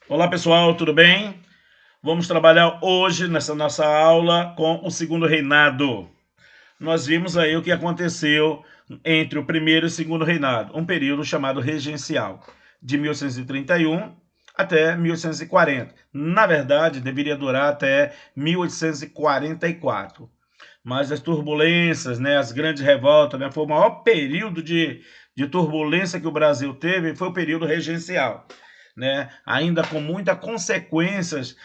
Olá pessoal, tudo bem? Vamos trabalhar hoje nessa nossa aula com o segundo reinado. Nós vimos aí o que aconteceu entre o primeiro e o segundo reinado, um período chamado regencial, de 1831 até 1840. Na verdade, deveria durar até 1844. Mas as turbulências, né, as grandes revoltas, né, foi o maior período de turbulência que o Brasil teve, foi o período regencial. Né, ainda com muitas consequências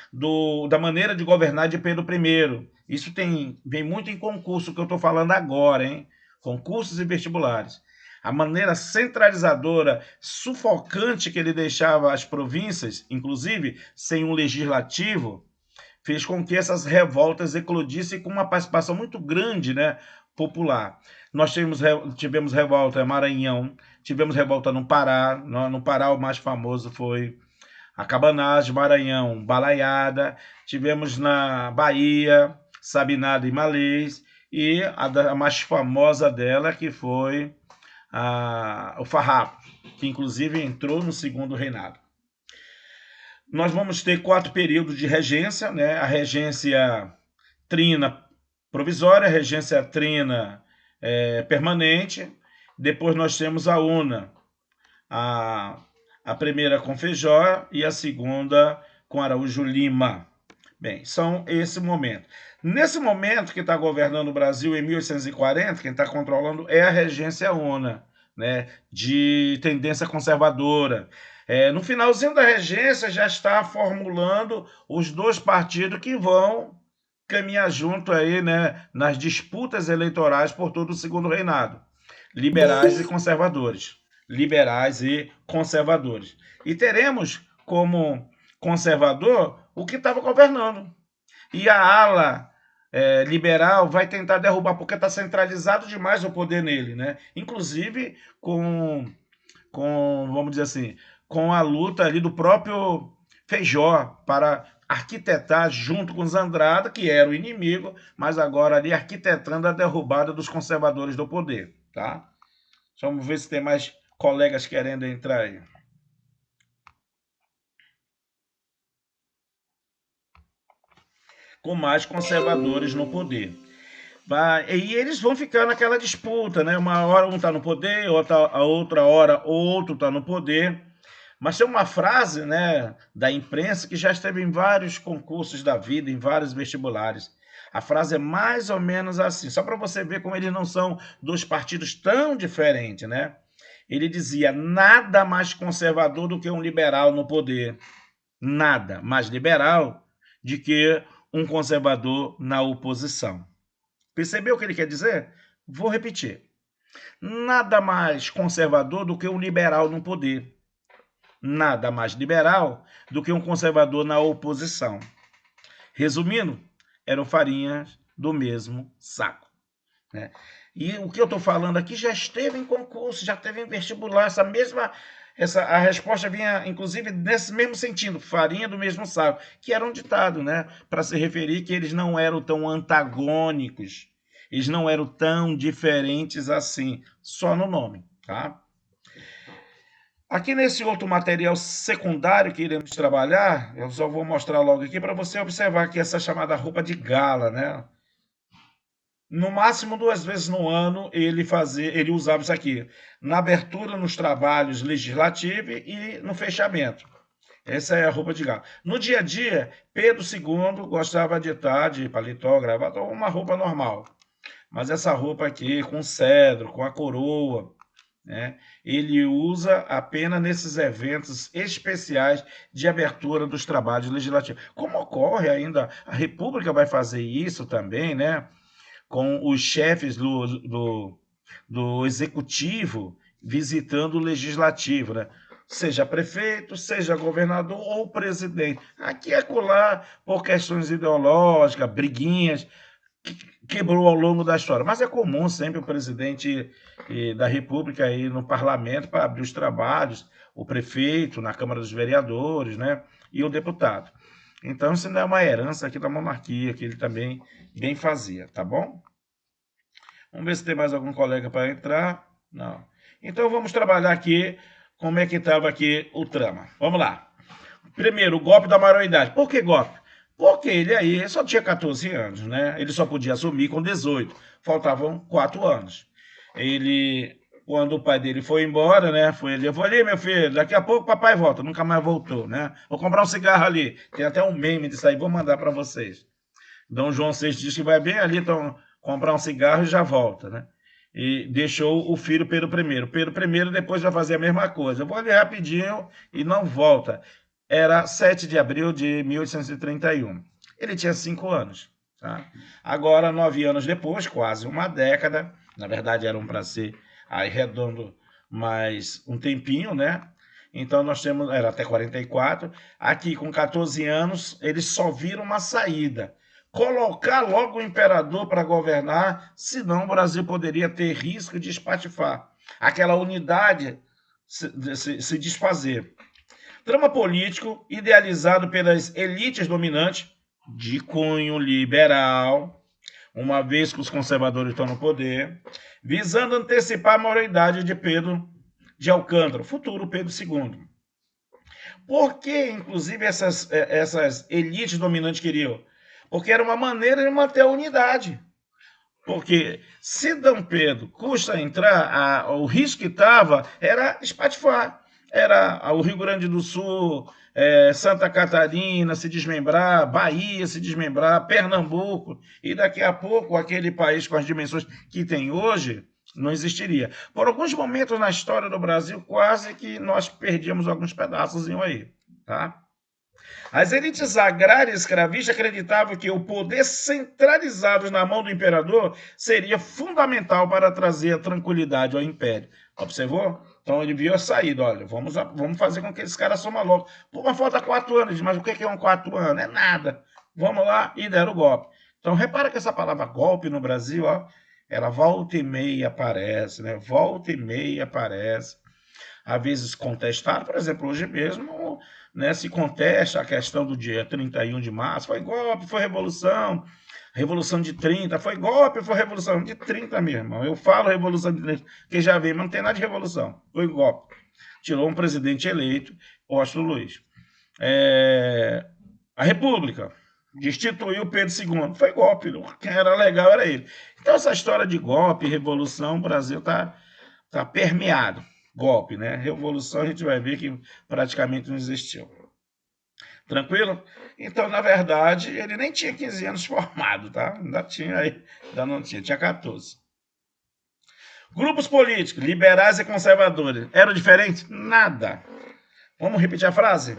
da maneira de governar de Pedro I. Isso vem muito em concurso que eu estou falando agora, hein? Concursos e vestibulares. A maneira centralizadora, sufocante que ele deixava as províncias, inclusive sem um legislativo, fez com que essas revoltas eclodissem com uma participação muito grande, né, popular. Nós tivemos revolta em Maranhão, tivemos revolta no Pará. No Pará, o mais famoso foi a Cabanagem, Maranhão, Balaiada. Tivemos na Bahia, Sabinada e Malês. E a mais famosa dela, que foi o Farrapo, que inclusive entrou no segundo reinado. Nós vamos ter 4 períodos de regência, né? A regência trina provisória, a regência trina permanente. Depois nós temos a una, a, a primeira com Feijó e a segunda com Araújo Lima. Bem, são esse momento. Nesse momento que está governando o Brasil em 1840, quem está controlando é a regência una, né, de tendência conservadora. No finalzinho da regência já está formulando os dois partidos que vão caminhar junto aí, né, nas disputas eleitorais por todo o segundo reinado. Liberais e conservadores. Liberais e conservadores. E teremos como conservador o que estava governando. E a ala liberal vai tentar derrubar, porque está centralizado demais o poder nele, né? Inclusive vamos dizer assim, com a luta ali do próprio Feijó para arquitetar junto com os Andrada, que era o inimigo, mas agora ali arquitetando a derrubada dos conservadores do poder, tá? Vamos ver se tem mais colegas querendo entrar aí. Com mais conservadores no poder. E eles vão ficar naquela disputa, né? Uma hora um está no poder, a outra hora outro está no poder. Mas tem uma frase, né, da imprensa que já esteve em vários concursos da vida, em vários vestibulares. A frase é mais ou menos assim, só para você ver como eles não são dois partidos tão diferentes, né? Ele dizia: nada mais conservador do que um liberal no poder. Nada mais liberal do que um conservador na oposição. Percebeu o que ele quer dizer? Vou repetir. Nada mais conservador do que um liberal no poder. Nada mais liberal do que um conservador na oposição. Resumindo, eram farinhas do mesmo saco. Né? E o que eu estou falando aqui já esteve em concurso, já teve em vestibular, a resposta vinha, inclusive, nesse mesmo sentido, farinha do mesmo saco, que era um ditado, né? Para se referir que eles não eram tão antagônicos, eles não eram tão diferentes assim, só no nome, tá? Aqui nesse outro material secundário que iremos trabalhar, eu só vou mostrar logo aqui para você observar que essa chamada roupa de gala, né? No máximo 2 vezes no ano ele usava isso aqui, na abertura nos trabalhos legislativos e no fechamento. Essa é a roupa de gala. No dia a dia, Pedro II gostava de estar de paletó, gravata, ou uma roupa normal. Mas essa roupa aqui, com cedro, com a coroa, né, ele usa apenas nesses eventos especiais de abertura dos trabalhos legislativos. Como ocorre ainda, a República vai fazer isso também, né? Com os chefes do executivo visitando o legislativo, né? Seja prefeito, seja governador ou presidente. Aqui é colar por questões ideológicas, briguinhas, que quebrou ao longo da história. Mas é comum sempre o presidente da República ir no parlamento para abrir os trabalhos, o prefeito na Câmara dos Vereadores, né? E o deputado. Então, isso não é uma herança aqui da monarquia, que ele também bem fazia, tá bom? Vamos ver se tem mais algum colega para entrar. Não. Então, vamos trabalhar aqui como é que estava aqui o trama. Vamos lá. Primeiro, o golpe da maioridade. Por que golpe? Porque ele aí só tinha 14 anos, né? Ele só podia assumir com 18. Faltavam 4 anos. Ele, quando o pai dele foi embora, né? Eu falei, meu filho, daqui a pouco o papai volta. Nunca mais voltou, né? Vou comprar um cigarro ali. Tem até um meme disso aí, vou mandar para vocês. Dom João VI diz que vai bem ali, então comprar um cigarro e já volta, né? E deixou o filho Pedro I. Pedro I depois vai fazer a mesma coisa. Eu vou ali rapidinho e não volta. Era 7 de abril de 1831. Ele tinha 5 anos. Tá? Agora, 9 anos depois, quase uma década, na verdade eram para ser aí redondo mais um tempinho, né? Então nós temos, era até 44, aqui com 14 anos, eles só viram uma saída. Colocar logo o imperador para governar, senão o Brasil poderia ter risco de espatifar. Aquela unidade se desfazer. Drama político idealizado pelas elites dominantes de cunho liberal, uma vez que os conservadores estão no poder, visando antecipar a maioridade de Pedro de Alcântara, futuro Pedro II. Por que, inclusive, essas elites dominantes queriam? Porque era uma maneira de manter a unidade. Porque se Dom Pedro custa entrar, o risco que estava era espatifar. Era o Rio Grande do Sul, Santa Catarina se desmembrar, Bahia se desmembrar, Pernambuco, e daqui a pouco aquele país com as dimensões que tem hoje não existiria. Por alguns momentos na história do Brasil, quase que nós perdíamos alguns pedaços aí, tá? As elites agrárias e escravistas acreditavam que o poder centralizado na mão do imperador seria fundamental para trazer a tranquilidade ao império. Observou? Então ele viu a saída, olha, vamos fazer com que esses caras somam logo. Pô, mas falta 4 anos, mas o que é um 4 anos? É nada. Vamos lá e deram o golpe. Então repara que essa palavra golpe no Brasil, ó, ela volta e meia aparece, né? Volta e meia aparece. Às vezes contestado, por exemplo, hoje mesmo, né, se contesta a questão do dia 31 de março, foi golpe, foi revolução, revolução de 30, foi golpe, foi revolução de 30, meu irmão. Eu falo revolução de 30, porque já vi, mas não tem nada de revolução, foi golpe. Tirou um presidente eleito, Washington Luiz. A República destituiu Pedro II, foi golpe, quem era legal era ele. Então essa história de golpe, revolução, o Brasil tá permeado. Golpe, né? Revolução a gente vai ver que praticamente não existiu. Tranquilo? Então, na verdade, ele nem tinha 15 anos formado, tá? Ainda não tinha 14. Grupos políticos, liberais e conservadores, eram diferentes? Nada. Vamos repetir a frase?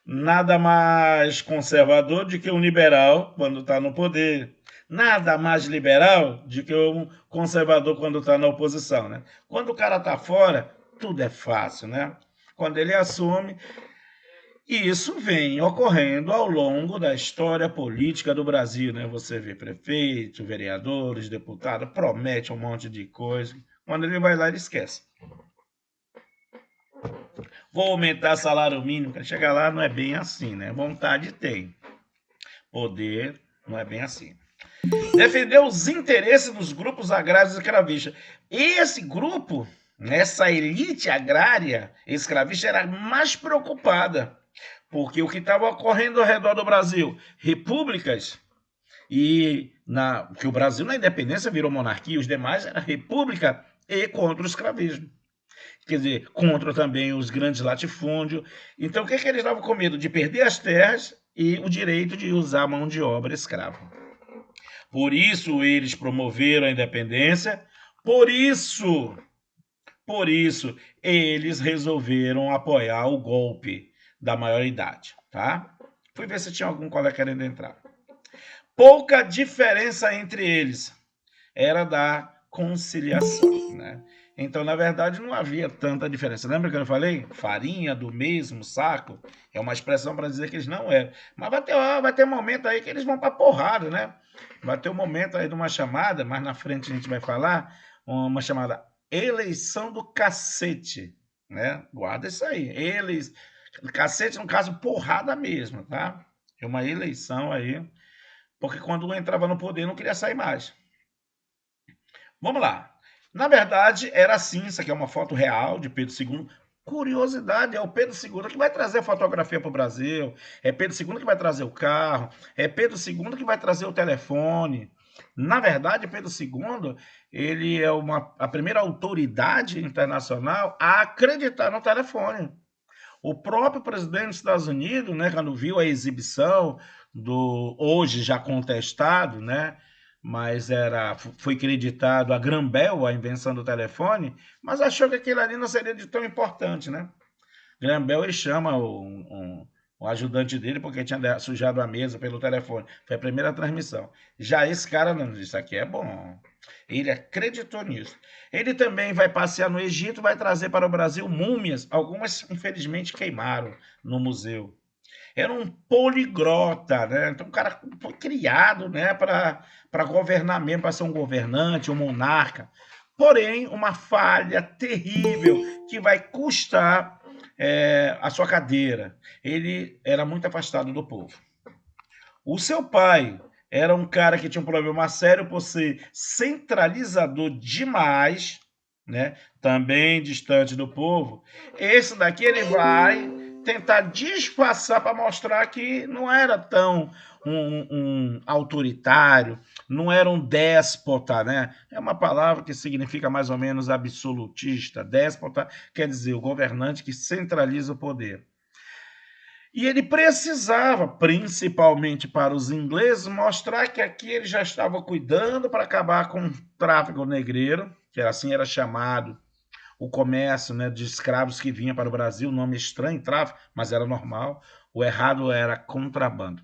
Nada mais conservador do que um liberal quando está no poder. Nada mais liberal do que um conservador quando está na oposição, né? Quando o cara está fora, tudo é fácil, né? Quando ele assume, e isso vem ocorrendo ao longo da história política do Brasil, né? Você vê prefeito, vereadores, deputados, promete um monte de coisa. Quando ele vai lá, ele esquece. Vou aumentar salário mínimo, para chegar lá não é bem assim, né? Vontade tem. Poder não é bem assim. Defendeu os interesses dos grupos agrários e escravistas. Esse grupo, essa elite agrária escravista era mais preocupada, porque o que estava ocorrendo ao redor do Brasil, repúblicas, que o Brasil na independência virou monarquia, os demais era república e contra o escravismo. Quer dizer, contra também os grandes latifúndios. Então, o que eles estavam com medo? De perder as terras e o direito de usar a mão de obra escrava. Por isso eles promoveram a independência, por isso eles resolveram apoiar o golpe da maioridade, tá? Fui ver se tinha algum colega querendo entrar. Pouca diferença entre eles era da conciliação, né? Então, na verdade, não havia tanta diferença. Lembra que eu falei? Farinha do mesmo saco é uma expressão para dizer que eles não eram. Mas vai ter um momento aí que eles vão para porrada, né? Vai ter um momento aí de uma chamada, mais na frente a gente vai falar, uma chamada eleição do cacete, né? Guarda isso aí. Cacete, no caso, porrada mesmo, tá? É uma eleição aí, porque quando um entrava no poder não queria sair mais. Vamos lá. Na verdade, era assim, isso aqui é uma foto real de Pedro II, Curiosidade, é o Pedro II que vai trazer a fotografia para o Brasil, é Pedro II que vai trazer o carro, é Pedro II que vai trazer o telefone. Na verdade, Pedro II, ele é a primeira autoridade internacional a acreditar no telefone. O próprio presidente dos Estados Unidos, né, quando viu a exibição do hoje já contestado, né, mas foi creditado a Graham Bell, a invenção do telefone, mas achou que aquilo ali não seria de tão importante, né? Graham Bell ele chama o ajudante dele porque tinha sujado a mesa pelo telefone. Foi a primeira transmissão. Já esse cara não disse, isso aqui é bom. Ele acreditou nisso. Ele também vai passear no Egito, vai trazer para o Brasil múmias. Algumas, infelizmente, queimaram no museu. Era um poliglota, né? Então o cara foi criado, né, para governar mesmo, para ser um governante, um monarca. Porém, uma falha terrível que vai custar a sua cadeira. Ele era muito afastado do povo. O seu pai era um cara que tinha um problema sério por ser centralizador demais, né? Também distante do povo. Esse daqui ele vai tentar disfarçar para mostrar que não era tão um autoritário, não era um déspota, né? É uma palavra que significa mais ou menos absolutista. Déspota quer dizer o governante que centraliza o poder. E ele precisava, principalmente para os ingleses, mostrar que aqui ele já estava cuidando para acabar com o tráfico negreiro, que assim era chamado o comércio, né, de escravos que vinha para o Brasil, nome estranho, tráfico, mas era normal. O errado era contrabando.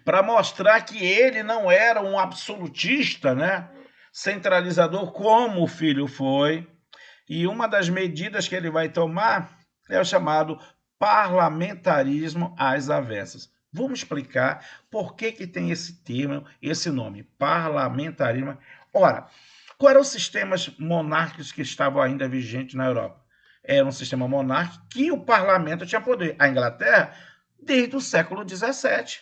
Para mostrar que ele não era um absolutista, né, centralizador como o filho foi. E uma das medidas que ele vai tomar é o chamado parlamentarismo às avessas. Vamos explicar por que tem esse termo, esse nome, parlamentarismo. Ora, qual eram os sistemas monárquicos que estavam ainda vigentes na Europa? Era um sistema monárquico que o parlamento tinha poder. A Inglaterra, desde o século XVII.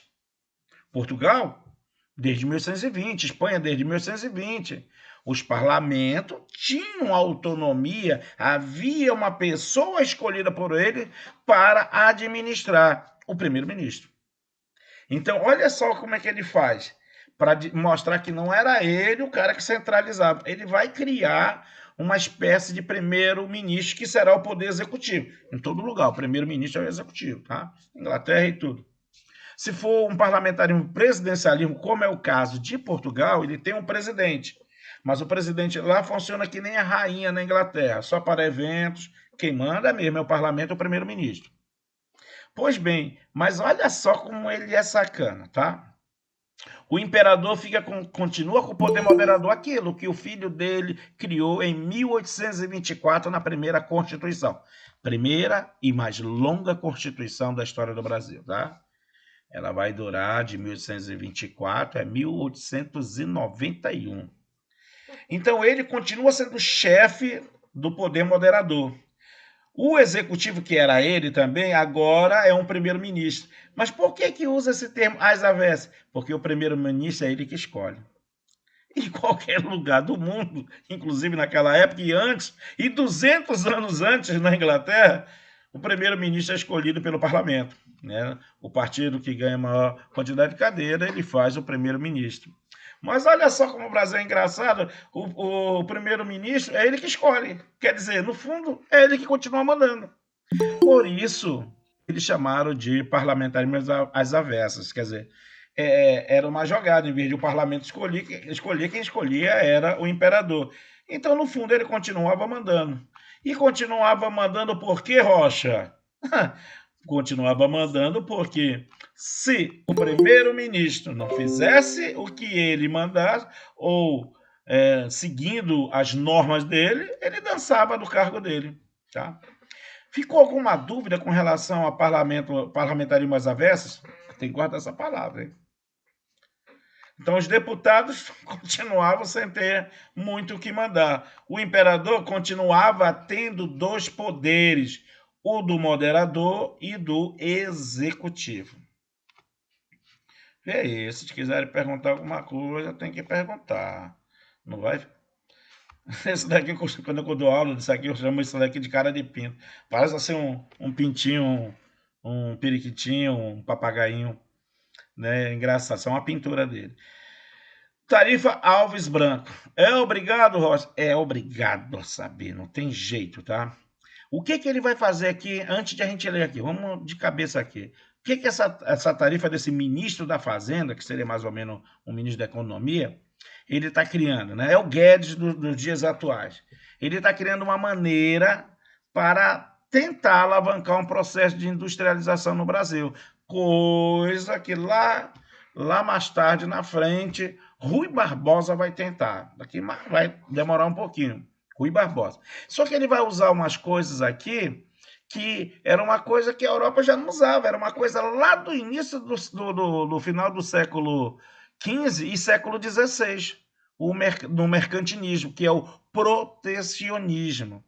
Portugal, desde 1820. Espanha, desde 1820. Os parlamentos tinham autonomia, havia uma pessoa escolhida por ele para administrar, o primeiro-ministro. Então, olha só como é que ele faz, para mostrar que não era ele o cara que centralizava. Ele vai criar uma espécie de primeiro-ministro que será o poder executivo. Em todo lugar, o primeiro-ministro é o executivo, tá? Inglaterra e tudo. Se for um parlamentarismo presidencialismo, como é o caso de Portugal, ele tem um presidente. Mas o presidente lá funciona que nem a rainha na Inglaterra, só para eventos. Quem manda mesmo é o parlamento e o primeiro-ministro. Pois bem, mas olha só como ele é sacana, tá? O imperador continua com o poder moderador, aquilo que o filho dele criou em 1824 na primeira Constituição. Primeira e mais longa Constituição da história do Brasil, tá? Ela vai durar de 1824 a 1891. Então ele continua sendo chefe do poder moderador. O executivo, que era ele também, agora é um primeiro-ministro. Mas por que usa esse termo às avessas? Porque o primeiro-ministro é ele que escolhe. Em qualquer lugar do mundo, inclusive naquela época e antes, e 200 anos antes na Inglaterra, o primeiro-ministro é escolhido pelo parlamento, né? O partido que ganha a maior quantidade de cadeira, ele faz o primeiro-ministro. Mas olha só como o Brasil é engraçado, o primeiro-ministro é ele que escolhe. Quer dizer, no fundo, é ele que continua mandando. Por isso, eles chamaram de parlamentarismo às avessas. Quer dizer, era uma jogada, em vez de o parlamento escolher, quem escolhia era o imperador. Então, no fundo, ele continuava mandando. E continuava mandando por quê, Rocha? Continuava mandando porque se o primeiro-ministro não fizesse o que ele mandasse, ou seguindo as normas dele, ele dançava do cargo dele. Tá? Ficou alguma dúvida com relação a parlamentarismo às avessas? Tem que guardar essa palavra, hein? Então, os deputados continuavam sem ter muito o que mandar. O imperador continuava tendo dois poderes, o do moderador e do executivo. Vê aí, se quiserem perguntar alguma coisa, tem que perguntar. Não vai? Esse daqui, quando eu dou aula disso aqui, eu chamo isso daqui de cara de pinto. Parece assim um pintinho, um periquitinho, um papagainho, né? Engraçado, isso é uma pintura dele. Tarifa Alves Branco. É obrigado, Rocha? É obrigado a saber, não tem jeito, tá? O que que ele vai fazer aqui, antes de a gente ler aqui? Vamos de cabeça aqui. O que que essa tarifa desse ministro da Fazenda, que seria mais ou menos o ministro da Economia, ele está criando, né? É o Guedes dos dias atuais. Ele está criando uma maneira para tentar alavancar um processo de industrialização no Brasil. Coisa que lá mais tarde, na frente, Rui Barbosa vai tentar. Daqui vai demorar um pouquinho. Rui Barbosa. Só que ele vai usar umas coisas aqui que era uma coisa que a Europa já não usava, era uma coisa lá do início do final do século XV e século XVI, no mercantilismo, que é o protecionismo.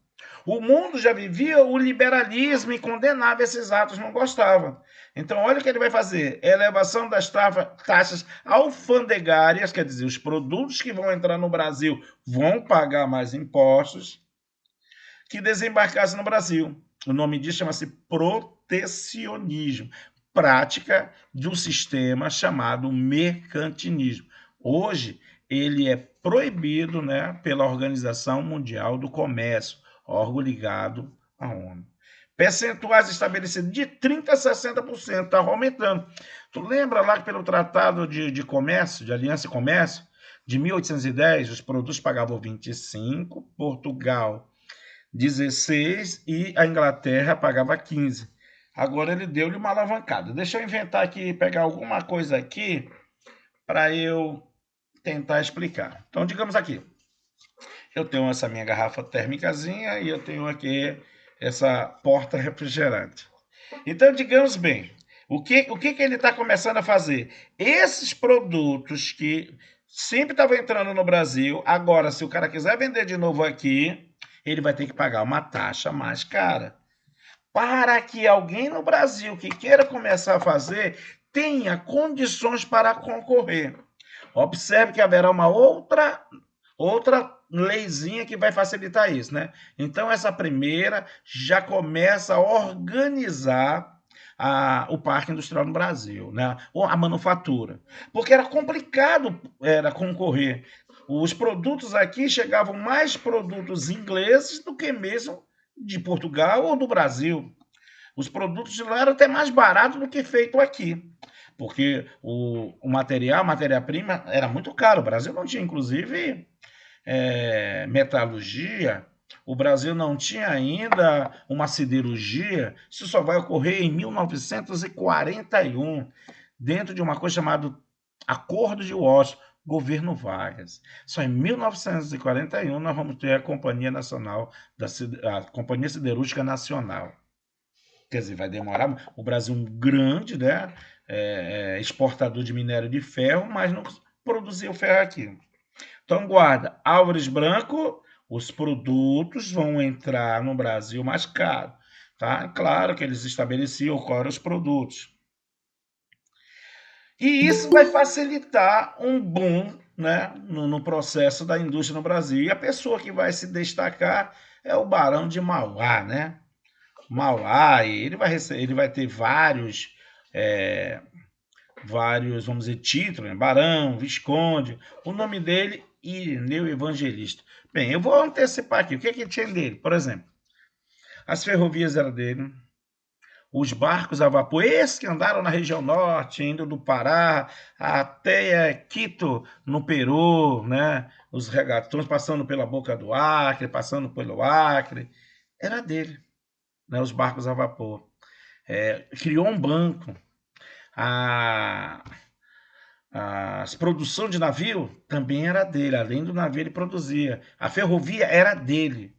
O mundo já vivia o liberalismo e condenava esses atos, não gostava. Então, olha o que ele vai fazer: elevação das taxas alfandegárias, quer dizer, os produtos que vão entrar no Brasil vão pagar mais impostos que desembarcassem no Brasil. O nome disso chama-se protecionismo, prática de um sistema chamado mercantilismo. Hoje, ele é proibido, né, pela Organização Mundial do Comércio, órgão ligado à ONU. Percentuais estabelecidos de 30% a 60%, está aumentando. Tu lembra lá que pelo Tratado de Comércio, de Aliança e Comércio, de 1810, os produtos pagavam 25%, Portugal 16% e a Inglaterra pagava 15%. Agora ele deu-lhe uma alavancada. Deixa eu inventar aqui, pegar alguma coisa aqui para eu tentar explicar. Então, digamos aqui, eu tenho essa minha garrafa térmicazinha e eu tenho aqui essa porta refrigerante. Então, digamos bem, o que ele está começando a fazer? Esses produtos que sempre estavam entrando no Brasil, agora, se o cara quiser vender de novo aqui, ele vai ter que pagar uma taxa mais cara. Para que alguém no Brasil que queira começar a fazer tenha condições para concorrer. Observe que haverá uma outra leizinha que vai facilitar isso, né? Então, essa primeira já começa a organizar o parque industrial no Brasil, né? Ou a manufatura. Porque era complicado concorrer. Os produtos aqui chegavam mais produtos ingleses do que mesmo de Portugal ou do Brasil. Os produtos de lá eram até mais baratos do que feito aqui. Porque o material, a matéria-prima, era muito caro. O Brasil não tinha, inclusive, metalurgia. O Brasil não tinha ainda uma siderurgia. Isso só vai ocorrer em 1941, dentro de uma coisa chamada Acordo de Washington, governo Vargas. Só em 1941 nós vamos ter a Companhia Nacional, a Companhia Siderúrgica Nacional. Quer dizer, vai demorar. O Brasil é um grande, né, exportador de minério de ferro, mas não produziu ferro aqui. Então, guarda, Álvares Branco, os produtos vão entrar no Brasil mais caro. Tá? Claro que eles estabeleciam quais eram os produtos. E isso vai facilitar um boom, né, no processo da indústria no Brasil. E a pessoa que vai se destacar é o Barão de Mauá, né? Mauá, e ele vai ter vários, vamos dizer, títulos, né? Barão, Visconde. O nome dele, Irineu Evangelista. Bem, eu vou antecipar aqui. O que tinha dele? Por exemplo, as ferrovias eram dele, os barcos a vapor, esses que andaram na região norte, indo do Pará até Quito, no Peru, né? Os regatões passando pela boca do Acre, passando pelo Acre, era dele, né? Os barcos a vapor. Criou um banco. A produção de navio também era dele, além do navio ele produzia. A ferrovia era dele,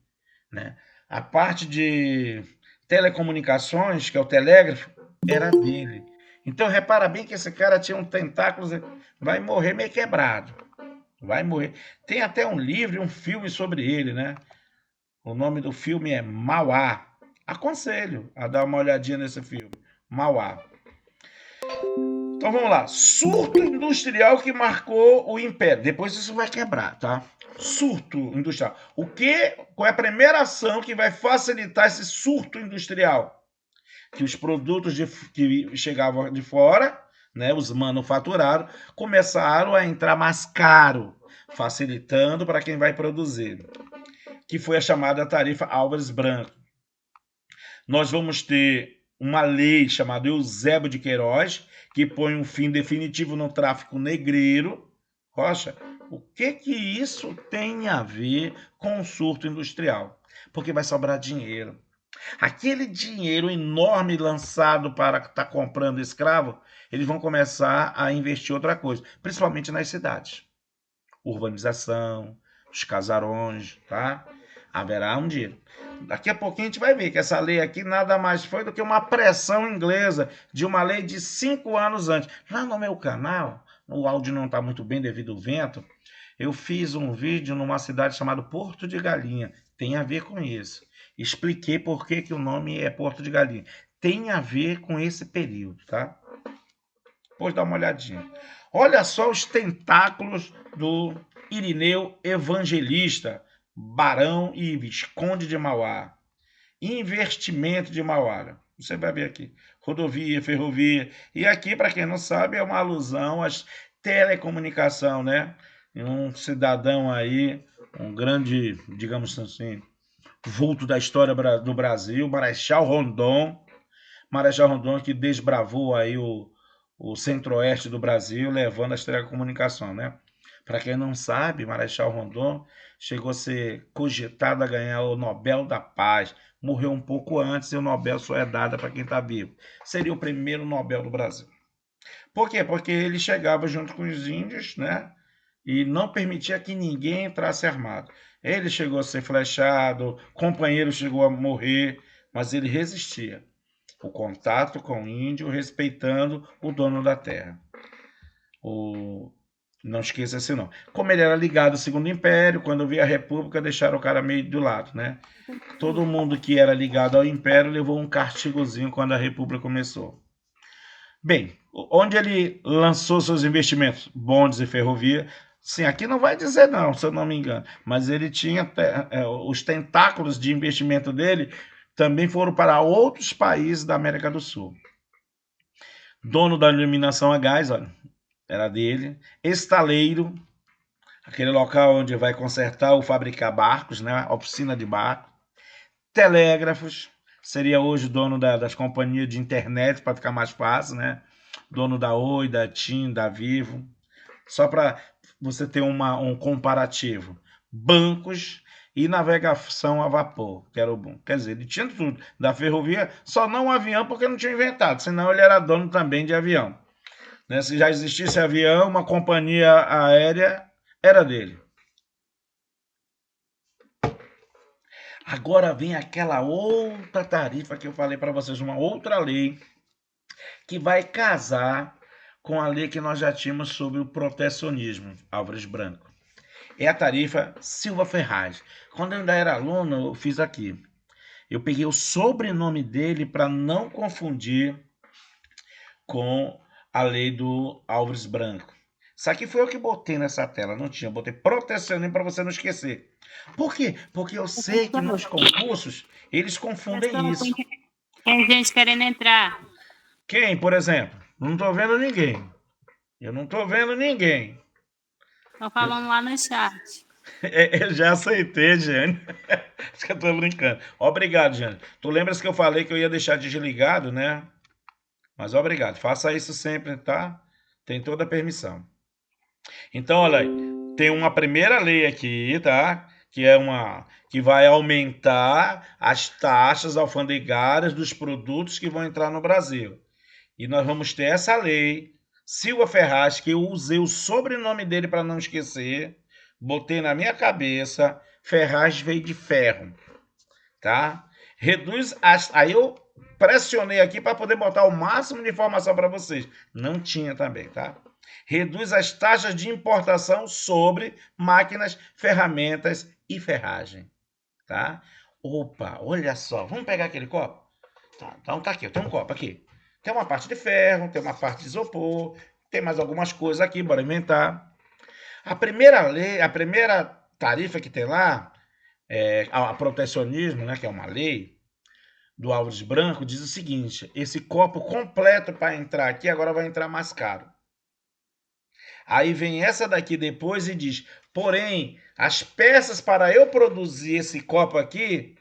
né? A parte de telecomunicações, que é o telégrafo, era dele. Então repara bem que esse cara tinha um tentáculo, vai morrer meio quebrado. Vai morrer. Tem até um livro e um filme sobre ele, né? O nome do filme é Mauá. Aconselho a dar uma olhadinha nesse filme. Mauá. Então vamos lá. Surto industrial que marcou o império. Depois isso vai quebrar, tá? surto industrial. Qual é a primeira ação que vai facilitar esse surto industrial? Que os produtos que chegavam de fora, né, os manufaturados, começaram a entrar mais caro, facilitando para quem vai produzir, que foi a chamada tarifa Álvares Branco. Nós vamos ter uma lei chamada Eusébio de Queiroz, que põe um fim definitivo no tráfico negreiro. Rocha, o que isso tem a ver com o surto industrial? Porque vai sobrar dinheiro. Aquele dinheiro enorme lançado para estar comprando escravo, eles vão começar a investir em outra coisa, principalmente nas cidades. Urbanização, os casarões, tá? Haverá um dinheiro. Daqui a pouquinho a gente vai ver que essa lei aqui nada mais foi do que uma pressão inglesa de uma lei de 5 anos antes. Lá no meu canal, o áudio não está muito bem devido ao vento, eu fiz um vídeo numa cidade chamada Porto de Galinha. Tem a ver com isso. Expliquei por que o nome é Porto de Galinha. Tem a ver com esse período, tá? Depois dá uma olhadinha. Olha só os tentáculos do Irineu Evangelista, Barão e Visconde de Mauá. Investimento de Mauá. Você vai ver aqui. Rodovia, ferrovia. E aqui, para quem não sabe, é uma alusão às telecomunicação, né? Um cidadão aí, um grande, digamos assim, vulto da história do Brasil, Marechal Rondon. Marechal Rondon que desbravou aí o centro-oeste do Brasil, levando as telecomunicações, né? Para quem não sabe, Marechal Rondon chegou a ser cogitado a ganhar o Nobel da Paz. Morreu um pouco antes e o Nobel só é dado para quem está vivo. Seria o primeiro Nobel do Brasil. Por quê? Porque ele chegava junto com os índios, né? E não permitia que ninguém entrasse armado. Ele chegou a ser flechado, companheiro chegou a morrer, mas ele resistia. O contato com o índio, respeitando o dono da terra. Não esqueça esse não. Como ele era ligado ao Segundo Império, quando veio a República, deixaram o cara meio do lado, né? Todo mundo que era ligado ao Império levou um castigozinho quando a República começou. Bem, onde ele lançou seus investimentos? Bondes e ferrovia. Sim, aqui não vai dizer não, se eu não me engano. Mas ele tinha os tentáculos de investimento dele também foram para outros países da América do Sul. Dono da iluminação a gás, olha, era dele. Estaleiro, aquele local onde vai consertar ou fabricar barcos, né? Oficina de barco. Telégrafos, seria hoje o dono das companhias de internet, para ficar mais fácil, né? Dono da Oi, da TIM, da Vivo. Só para você ter um comparativo. Bancos e navegação a vapor, que era o bom. Quer dizer, ele tinha tudo da ferrovia, só não o avião porque não tinha inventado, senão ele era dono também de avião. Né? Se já existisse avião, uma companhia aérea era dele. Agora vem aquela outra tarifa que eu falei para vocês, uma outra lei que vai casar com a lei que nós já tínhamos sobre o protecionismo, Álvares Branco. É a tarifa Silva Ferraz. Quando eu ainda era aluno, eu fiz aqui. Eu peguei o sobrenome dele para não confundir com a lei do Álvares Branco. Isso aqui foi eu que botei nessa tela, não tinha. Eu botei protecionismo para você não esquecer. Por quê? Porque eu sei que nos concursos eles confundem isso. Tem gente querendo entrar. Quem, por exemplo? Não estou vendo ninguém. Eu não estou vendo ninguém. Estão falando lá no chat. Eu já aceitei, Jane. Acho que eu tô brincando. Obrigado, Jane. Tu lembras que eu falei que eu ia deixar desligado, né? Mas obrigado. Faça isso sempre, tá? Tem toda a permissão. Então, olha aí. Tem uma primeira lei aqui, tá? Que vai aumentar as taxas alfandegárias dos produtos que vão entrar no Brasil. E nós vamos ter essa lei, Silva Ferraz, que eu usei o sobrenome dele para não esquecer, botei na minha cabeça, Ferraz veio de ferro, tá? Aí eu pressionei aqui para poder botar o máximo de informação para vocês. Não tinha também, tá? Reduz as taxas de importação sobre máquinas, ferramentas e ferragem, tá? Opa, olha só, vamos pegar aquele copo? Tá, então tá aqui, eu tenho um copo aqui. Tem uma parte de ferro, tem uma parte de isopor, tem mais algumas coisas aqui, bora inventar. A primeira tarifa que tem lá, a protecionismo, né, que é uma lei do Álvares Branco, diz o seguinte: esse copo completo para entrar aqui agora vai entrar mais caro. Aí vem essa daqui depois e diz: porém, as peças para eu produzir esse copo aqui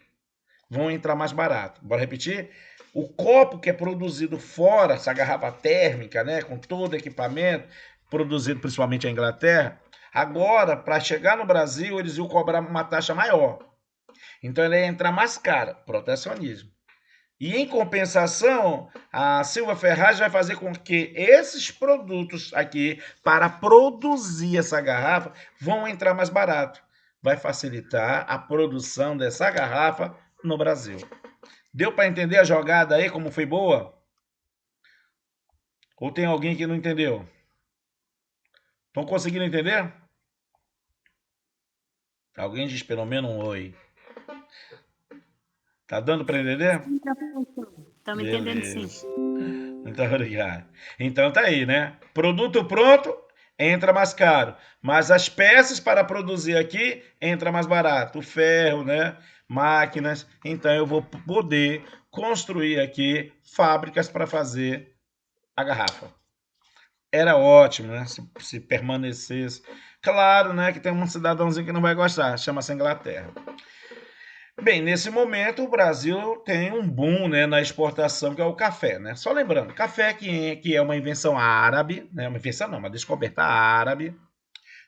vão entrar mais barato. Bora repetir? O copo que é produzido fora, essa garrafa térmica, né, com todo o equipamento, produzido principalmente na Inglaterra, agora, para chegar no Brasil, eles iam cobrar uma taxa maior. Então, ele ia entrar mais cara, protecionismo. E, em compensação, a Silva Ferraz vai fazer com que esses produtos aqui, para produzir essa garrafa, vão entrar mais barato. Vai facilitar a produção dessa garrafa no Brasil. Deu para entender a jogada aí, como foi boa? Ou tem alguém que não entendeu? Estão conseguindo entender? Alguém diz pelo menos um oi. Tá dando para entender? Estamos entendendo sim. Beleza. Muito obrigado. Então tá aí, né? Produto pronto, entra mais caro. Mas as peças para produzir aqui, entra mais barato. O ferro, né? Máquinas. Então eu vou poder construir aqui fábricas para fazer a garrafa. Era ótimo, né? Se permanecesse. Claro, né? Que tem um cidadãozinho que não vai gostar. Chama-se Inglaterra. Bem, nesse momento o Brasil tem um boom, né, na exportação, que é o café, né? Só lembrando, café que é uma invenção árabe, né? Uma invenção não, uma descoberta árabe,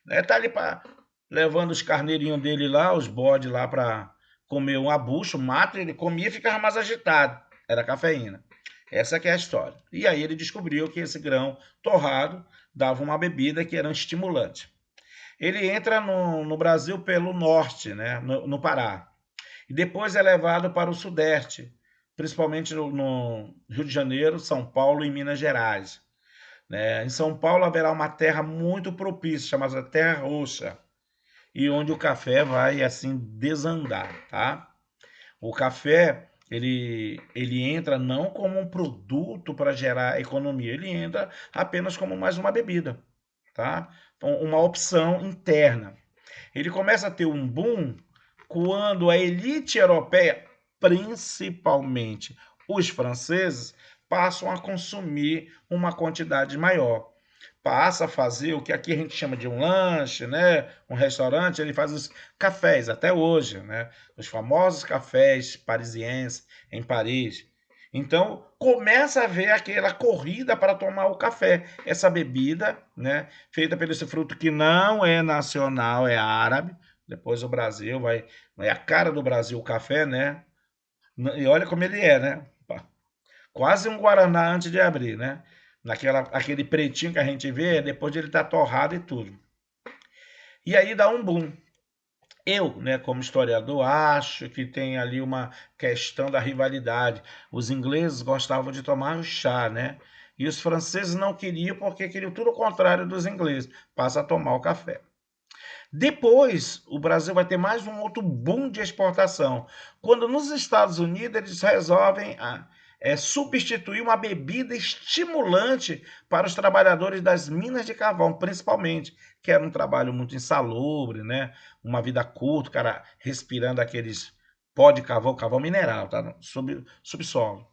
né? Tá ali levando os carneirinhos dele lá, os bodes lá para comer um abucho, mata, ele comia e ficava mais agitado. Era cafeína. Essa que é a história. E aí ele descobriu que esse grão torrado dava uma bebida que era um estimulante. Ele entra no Brasil pelo norte, né? No Pará. E depois é levado para o Sudeste, principalmente no Rio de Janeiro, São Paulo e Minas Gerais. Né? Em São Paulo haverá uma terra muito propícia, chamada Terra Roxa, e onde o café vai assim desandar. Tá? O café ele entra não como um produto para gerar economia, ele entra apenas como mais uma bebida. Tá? Então, uma opção interna. Ele começa a ter um boom quando a elite europeia, principalmente os franceses, passam a consumir uma quantidade maior. Passa a fazer o que aqui a gente chama de um lanche, né? Um restaurante, ele faz os cafés até hoje, né? Os famosos cafés parisienses em Paris. Então, começa a ver aquela corrida para tomar o café. Essa bebida, né, feita por esse fruto que não é nacional, é árabe. Depois o Brasil vai a cara do Brasil o café, né? E olha como ele é, né? Quase um guaraná antes de abrir, né? Aquele pretinho que a gente vê, depois de ele estar torrado e tudo. E aí dá um boom. Eu, né, como historiador, acho que tem ali uma questão da rivalidade. Os ingleses gostavam de tomar o chá, né? E os franceses não queriam porque queriam tudo o contrário dos ingleses. Passa a tomar o café. Depois, o Brasil vai ter mais um outro boom de exportação. Quando nos Estados Unidos eles resolvem substituir uma bebida estimulante para os trabalhadores das minas de carvão, principalmente, que era um trabalho muito insalubre, né? Uma vida curta, o cara respirando aqueles pó de carvão, carvão mineral, tá? Subsolo,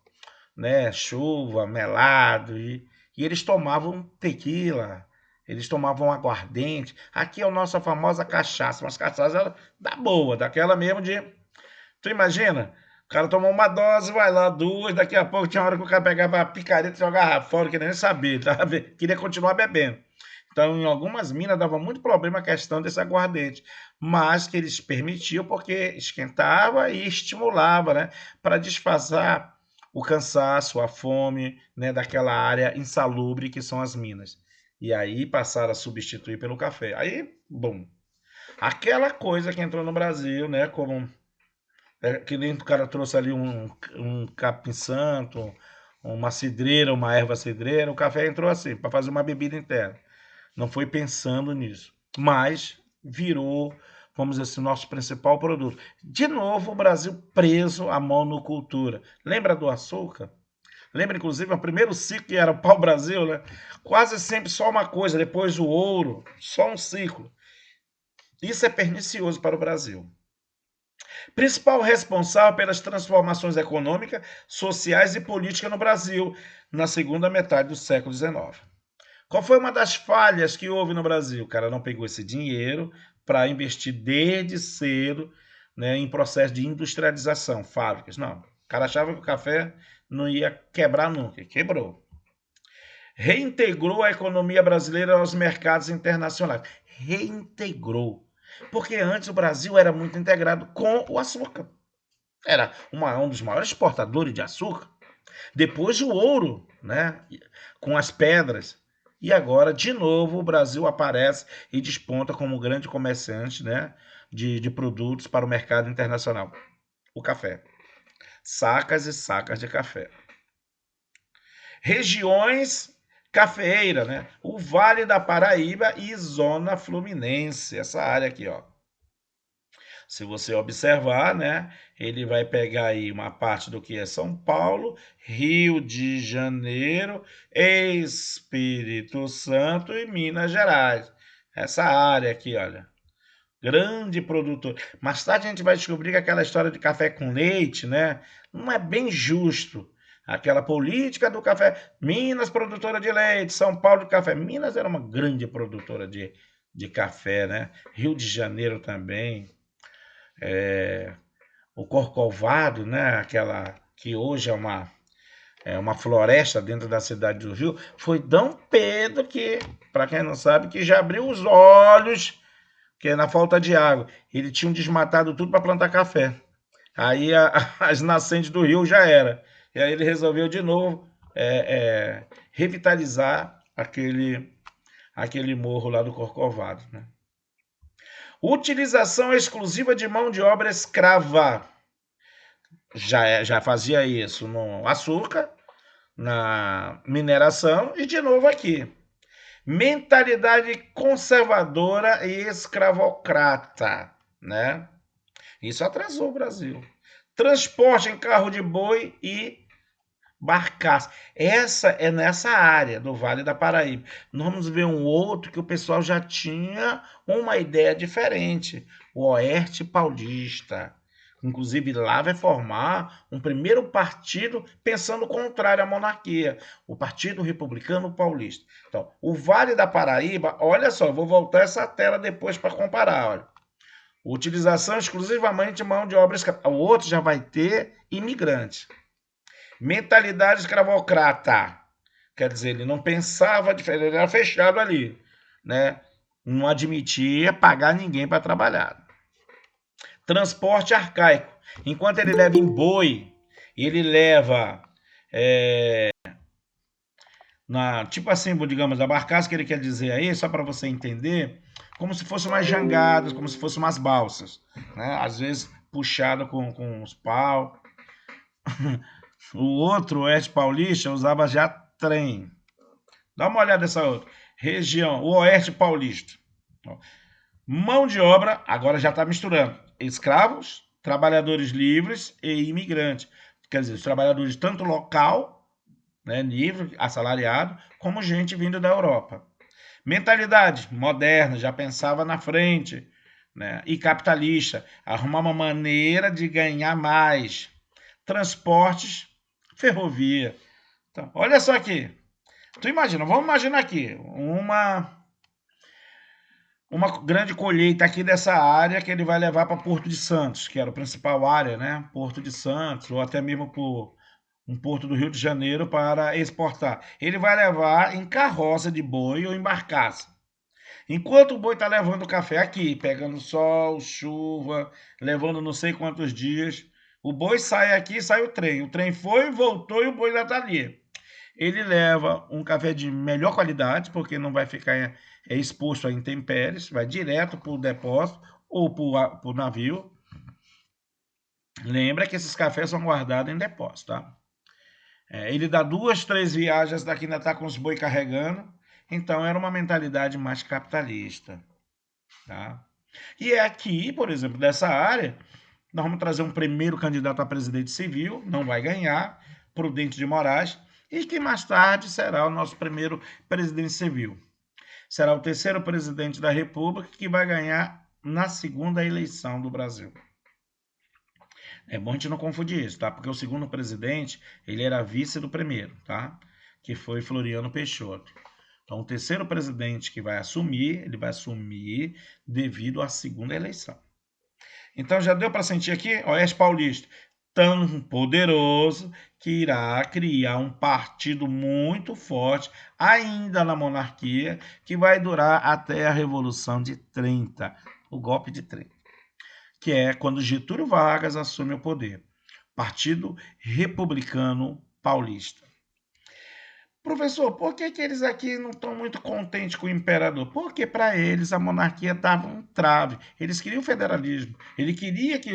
né? Chuva, melado, e eles tomavam tequila, eles tomavam aguardente. Aqui é a nossa famosa cachaça, mas cachaça da boa, daquela mesmo de... Tu imagina? O cara tomou uma dose, vai lá, duas, daqui a pouco tinha uma hora que o cara pegava a picareta e jogava fora, que nem sabia, tá? Queria continuar bebendo. Então, em algumas minas dava muito problema a questão desse aguardente, mas que eles permitiam porque esquentava e estimulava, né? Para disfarçar o cansaço, a fome, né? Daquela área insalubre que são as minas. E aí passaram a substituir pelo café. Aí, bom, aquela coisa que entrou no Brasil, né? Como que nem o cara trouxe ali um capim-santo, uma cidreira, uma erva cidreira, o café entrou assim, para fazer uma bebida interna. Não foi pensando nisso, mas virou, vamos dizer assim, nosso principal produto. De novo, o Brasil preso à monocultura. Lembra do açúcar? Lembra, inclusive, o primeiro ciclo que era o pau-brasil, né? Quase sempre só uma coisa, depois o ouro, só um ciclo. Isso é pernicioso para o Brasil. Principal responsável pelas transformações econômicas, sociais e políticas no Brasil na segunda metade do século XIX. Qual foi uma das falhas que houve no Brasil? O cara não pegou esse dinheiro para investir desde cedo, né, em processo de industrialização, fábricas. Não. O cara achava que o café não ia quebrar nunca. Quebrou. Reintegrou a economia brasileira aos mercados internacionais. Reintegrou. Porque antes o Brasil era muito integrado com o açúcar. Era um dos maiores exportadores de açúcar. Depois o ouro, né, com as pedras. E agora, de novo, o Brasil aparece e desponta como grande comerciante, né, de produtos para o mercado internacional. O café. Sacas e sacas de café. Regiões cafeeira, né? O Vale da Paraíba e Zona Fluminense, essa área aqui, ó. Se você observar, né, ele vai pegar aí uma parte do que é São Paulo, Rio de Janeiro, Espírito Santo e Minas Gerais. Essa área aqui, olha, grande produtor. Mais tarde a gente vai descobrir que aquela história de café com leite, né, não é bem justo. Aquela política do café, Minas produtora de leite, São Paulo de café. Minas era uma grande produtora de café, né? Rio de Janeiro também. O Corcovado, né, aquela que hoje é uma floresta dentro da cidade do Rio, foi D. Pedro que, para quem não sabe, que já abriu os olhos, que é na falta de água. Ele tinha desmatado tudo para plantar café. Aí as nascentes do rio já era. E aí ele resolveu de novo revitalizar aquele morro lá do Corcovado, né? Utilização exclusiva de mão de obra escrava. Já fazia isso no açúcar, na mineração e de novo aqui. Mentalidade conservadora e escravocrata, né? Isso atrasou o Brasil. Transporte em carro de boi e barcaça. Essa é nessa área do Vale da Paraíba. Nós vamos ver um outro que o pessoal já tinha uma ideia diferente. O Oeste Paulista. Inclusive, lá vai formar um primeiro partido pensando contrário à monarquia, o Partido Republicano Paulista. Então, o Vale da Paraíba, olha só, vou voltar essa tela depois para comparar. Olha. Utilização exclusivamente de mão de obra escrava. O outro já vai ter imigrante. Mentalidade escravocrata. Quer dizer, ele não pensava diferente, ele era fechado ali, né? Não admitia pagar ninguém para trabalhar. Transporte arcaico. Enquanto ele leva em boi, ele leva tipo assim, digamos, a barcaça que ele quer dizer aí, só para você entender, como se fossem umas jangadas, como se fossem umas balsas, né? Às vezes puxado com os pau. O outro, o Oeste Paulista, usava já trem. Dá uma olhada nessa outra. Região, o Oeste Paulista. Mão de obra, agora já está misturando. Escravos, trabalhadores livres e imigrantes. Quer dizer, os trabalhadores tanto local, né, livre, assalariado, como gente vindo da Europa. Mentalidade moderna, já pensava na frente, né, e capitalista, arrumar uma maneira de ganhar mais. Transportes, ferrovia. Então, olha só aqui. Tu imagina, vamos imaginar aqui, uma grande colheita aqui dessa área que ele vai levar para Porto de Santos, que era a principal área, né? Porto de Santos, ou até mesmo por um porto do Rio de Janeiro para exportar. Ele vai levar em carroça de boi ou em barcaça. Enquanto o boi está levando o café aqui, pegando sol, chuva, levando não sei quantos dias, o boi sai aqui, sai o trem. O trem foi, voltou e o boi já está ali. Ele leva um café de melhor qualidade, porque não vai ficar exposto a intempéries, vai direto para o depósito ou para o navio. Lembra que esses cafés são guardados em depósito, tá? Ele dá 2, 3 viagens daqui, ainda está com os boi carregando. Então, era uma mentalidade mais capitalista. Tá? E é aqui, por exemplo, dessa área, nós vamos trazer um primeiro candidato a presidente civil, não vai ganhar, Prudente de Moraes, e que mais tarde será o nosso primeiro presidente civil. Será o terceiro presidente da República que vai ganhar na segunda eleição do Brasil. É bom a gente não confundir isso, tá? Porque o segundo presidente, ele era vice do primeiro, tá? Que foi Floriano Peixoto. Então, o terceiro presidente que vai assumir, ele vai assumir devido à segunda eleição. Então, já deu para sentir aqui? Oeste Paulista, tão poderoso que irá criar um partido muito forte, ainda na monarquia, que vai durar até a Revolução de 30, o golpe de 30, que é quando Getúlio Vargas assume o poder. Partido Republicano Paulista. Professor, por que eles aqui não estão muito contentes com o imperador? Porque para eles a monarquia dava um trave. Eles queriam o federalismo. Ele queria que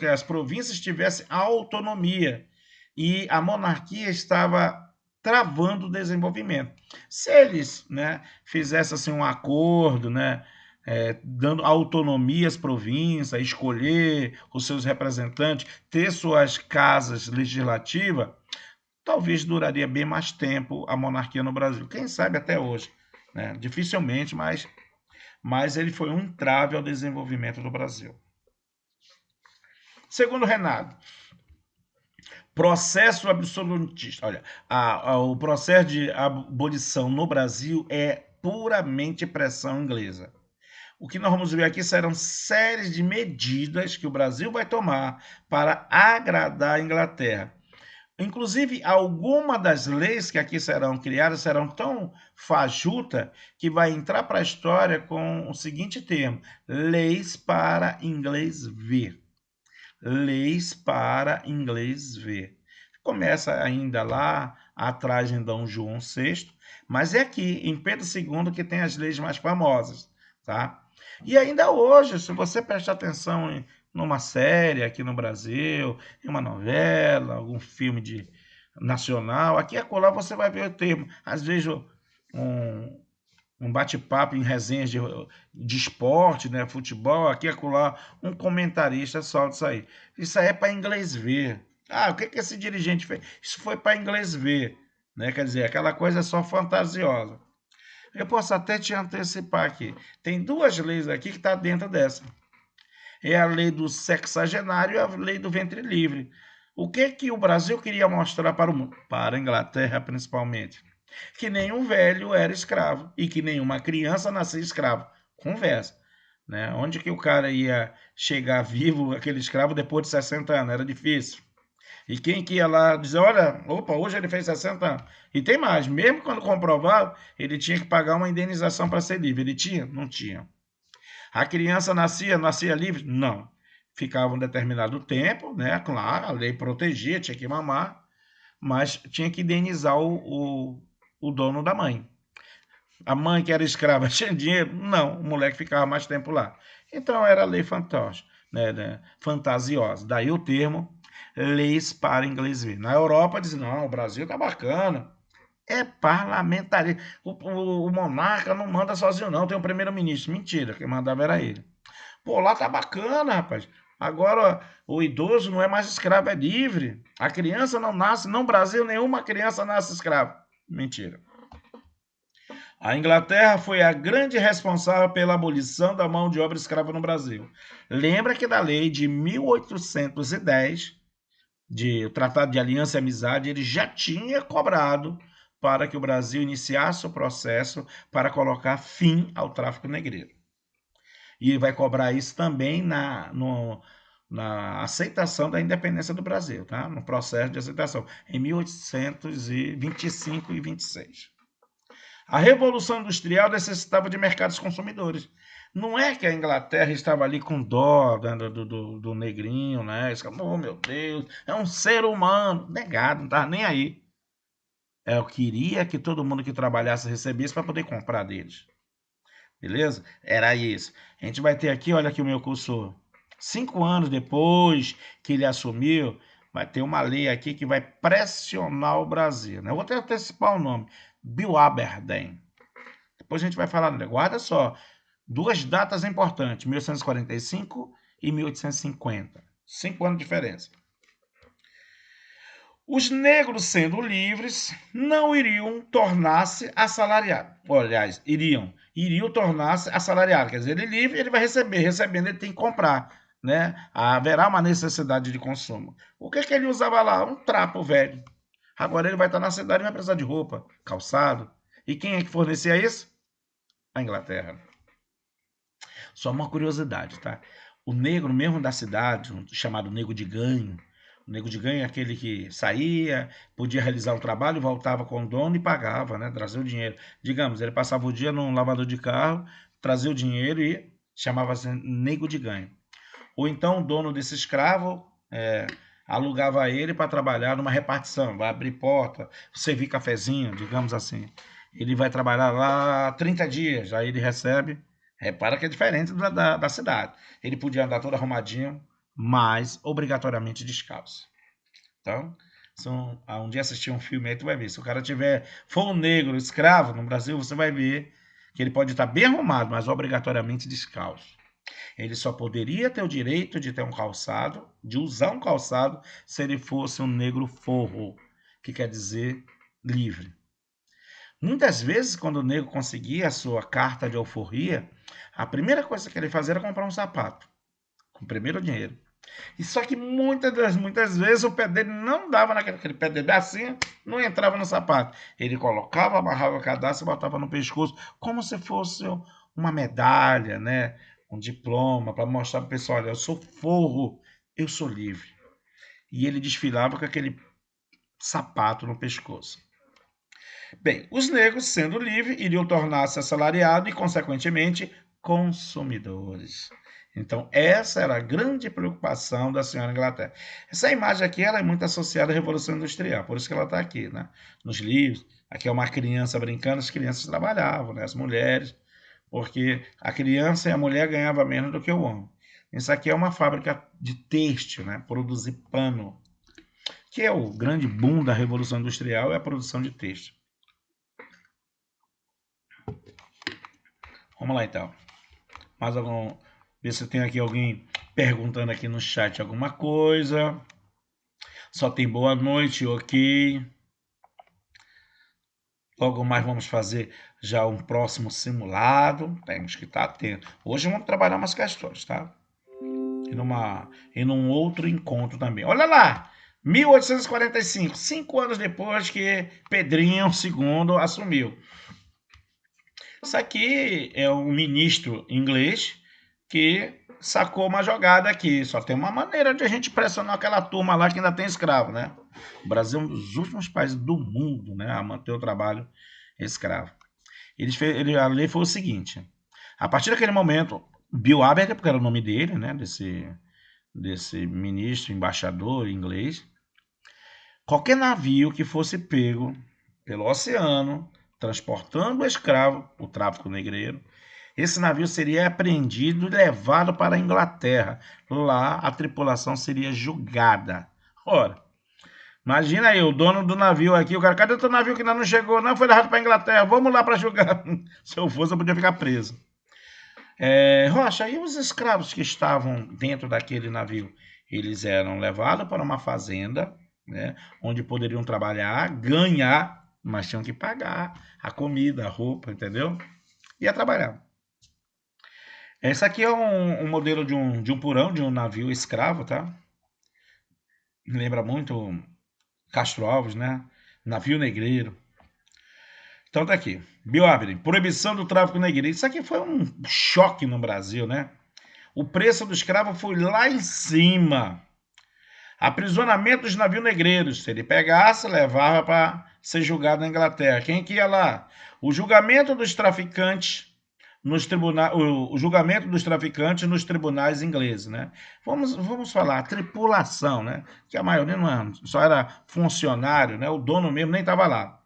as províncias tivessem autonomia. E a monarquia estava travando o desenvolvimento. Se eles, né, fizessem assim, um acordo, né, dando autonomia às províncias, escolher os seus representantes, ter suas casas legislativas, talvez duraria bem mais tempo a monarquia no Brasil. Quem sabe até hoje. Né? Dificilmente, mas ele foi um entrave ao desenvolvimento do Brasil. Segundo Renato, processo absolutista. Olha, o processo de abolição no Brasil é puramente pressão inglesa. O que nós vamos ver aqui serão séries de medidas que o Brasil vai tomar para agradar a Inglaterra. Inclusive, algumas das leis que aqui serão criadas serão tão fajuta que vai entrar para a história com o seguinte termo: leis para inglês ver. Leis para inglês ver. Começa ainda lá atrás em Dom João VI, mas é aqui, em Pedro II, que tem as leis mais famosas, tá? E ainda hoje, se você prestar atenção numa série aqui no Brasil, em uma novela, algum filme nacional, aqui e acolá você vai ver o termo. Às vezes um bate-papo em resenhas de esporte, né, futebol, aqui e acolá, um comentarista solta isso aí. Isso aí é para inglês ver. Ah, o que esse dirigente fez? Isso foi para inglês ver. Né? Quer dizer, aquela coisa só fantasiosa. Eu posso até te antecipar aqui. Tem duas leis aqui que estão dentro dessa. É a lei do sexagenário e a lei do ventre livre. O que o Brasil queria mostrar para o mundo? Para a Inglaterra, principalmente. Que nenhum velho era escravo e que nenhuma criança nascia escravo. Conversa. Né? Onde que o cara ia chegar vivo, aquele escravo, depois de 60 anos? Era difícil. E quem que ia lá dizer, olha, opa, hoje ele fez 60 anos. E tem mais, mesmo quando comprovado, ele tinha que pagar uma indenização para ser livre. Ele tinha? Não tinha. A criança nascia livre? Não. Ficava um determinado tempo, né? Claro, a lei protegia, tinha que mamar, mas tinha que indenizar o dono da mãe. A mãe que era escrava tinha dinheiro? Não, o moleque ficava mais tempo lá. Então era lei fantoche, né? Fantasiosa. Daí o termo leis para inglês ver. Na Europa diz, não, o Brasil tá bacana. É parlamentarismo. O monarca não manda sozinho, não. Tem um primeiro-ministro. Mentira, quem mandava era ele. Pô, lá tá bacana, rapaz. Agora o idoso não é mais escravo, é livre. A criança não nasce, no Brasil nenhuma criança nasce escrava. Mentira. A Inglaterra foi a grande responsável pela abolição da mão de obra escrava no Brasil. Lembra que da lei de 1810, o Tratado de Aliança e Amizade, ele já tinha cobrado para que o Brasil iniciasse o processo para colocar fim ao tráfico negreiro. E vai cobrar isso também na aceitação da independência do Brasil, tá? No processo de aceitação, em 1825 e 26. A Revolução Industrial necessitava de mercados consumidores. Não é que a Inglaterra estava ali com dó do negrinho, né? Oh, meu Deus, é um ser humano. Negado, não estava nem aí. Eu queria que todo mundo que trabalhasse recebesse para poder comprar deles. Beleza? Era isso. A gente vai ter aqui, olha aqui o meu cursor. 5 anos depois que ele assumiu, vai ter uma lei aqui que vai pressionar o Brasil. Né? Eu vou até antecipar o nome. Bill Aberdeen. Depois a gente vai falar, guarda só, duas datas importantes, 1845 e 1850. 5 anos de diferença. Os negros, sendo livres, não iriam tornar-se assalariados. Aliás, iriam. iriam tornar-se assalariados. Quer dizer, ele livre, ele vai receber, recebendo ele tem que comprar, né? Haverá uma necessidade de consumo. O que ele usava lá? Um trapo velho. Agora ele vai estar na cidade e vai precisar de roupa, calçado. E quem é que fornecia isso? A Inglaterra. Só uma curiosidade, tá? O negro mesmo da cidade, chamado negro de ganho, o nego de ganho é aquele que saía, podia realizar um trabalho, voltava com o dono e pagava, né? Trazia o dinheiro. Digamos, ele passava o dia num lavador de carro, trazia o dinheiro e chamava-se nego de ganho. Ou então o dono desse escravo alugava ele para trabalhar numa repartição, vai abrir porta, servir cafezinho, digamos assim. Ele vai trabalhar lá 30 dias, aí ele recebe. Repara que é diferente da cidade. Ele podia andar todo arrumadinho, mas obrigatoriamente descalço. Então, um dia assistir um filme aí, tu vai ver. Se o cara for um negro escravo no Brasil, você vai ver que ele pode estar bem arrumado, mas obrigatoriamente descalço. Ele só poderia ter o direito de ter um calçado, de usar um calçado, se ele fosse um negro forro, que quer dizer livre. Muitas vezes, quando o negro conseguia a sua carta de alforria, a primeira coisa que ele fazia era comprar um sapato, com o primeiro dinheiro. E só que muitas vezes o pé dele não dava naquele pé dele assim, não entrava no sapato. Ele colocava, amarrava o cadastro e botava no pescoço, como se fosse uma medalha, né? Um diploma, para mostrar para o pessoal, olha, eu sou forro, eu sou livre. E ele desfilava com aquele sapato no pescoço. Bem, os negros, sendo livres, iriam tornar-se assalariados e, consequentemente, consumidores. Então, essa era a grande preocupação da senhora Inglaterra. Essa imagem aqui ela é muito associada à Revolução Industrial, por isso que ela está aqui, né? Nos livros. Aqui é uma criança brincando, as crianças trabalhavam, né? As mulheres, porque a criança e a mulher ganhavam menos do que o homem. Isso aqui é uma fábrica de têxtil, né? Produzir pano, que é o grande boom da Revolução Industrial, é a produção de têxtil. Vamos lá, então. Mais algum... Ver se tem aqui alguém perguntando aqui no chat alguma coisa. Só tem boa noite, ok. Logo mais vamos fazer já um próximo simulado. Temos que estar atento. Hoje vamos trabalhar umas questões, tá? E num outro encontro também. Olha lá! 1845, 5 anos depois que Pedrinho II assumiu. Isso aqui é um ministro inglês que sacou uma jogada aqui. Só tem uma maneira de a gente pressionar aquela turma lá que ainda tem escravo, né? O Brasil é um dos últimos países do mundo, né, a manter o trabalho escravo. A lei foi o seguinte: a partir daquele momento, Bill Abercrombie, porque era o nome dele, né, desse ministro, embaixador inglês, qualquer navio que fosse pego pelo oceano, transportando o escravo, o tráfico negreiro, esse navio seria apreendido e levado para a Inglaterra. Lá a tripulação seria julgada. Ora, imagina aí, o dono do navio aqui, o cara, cadê o teu navio que ainda não chegou? Não, foi levado para a Inglaterra, vamos lá para julgar. Se eu fosse, eu podia ficar preso. Rocha, e os escravos que estavam dentro daquele navio? Eles eram levados para uma fazenda, né, onde poderiam trabalhar, ganhar, mas tinham que pagar a comida, a roupa, entendeu? Ia trabalhar. Esse aqui é um modelo de um porão, de um navio escravo, tá? Lembra muito Castro Alves, né? Navio negreiro. Então tá aqui. Bill Abercrombie, proibição do tráfico negreiro. Isso aqui foi um choque no Brasil, né? O preço do escravo foi lá em cima. Aprisionamento dos navios negreiros. Se ele pegasse, levava para ser julgado na Inglaterra. Quem que ia lá? O julgamento dos traficantes nos tribunais, o julgamento dos traficantes nos tribunais ingleses, né? Vamos falar, a tripulação, né? Que a maioria não só era funcionário, né? O dono mesmo nem estava lá.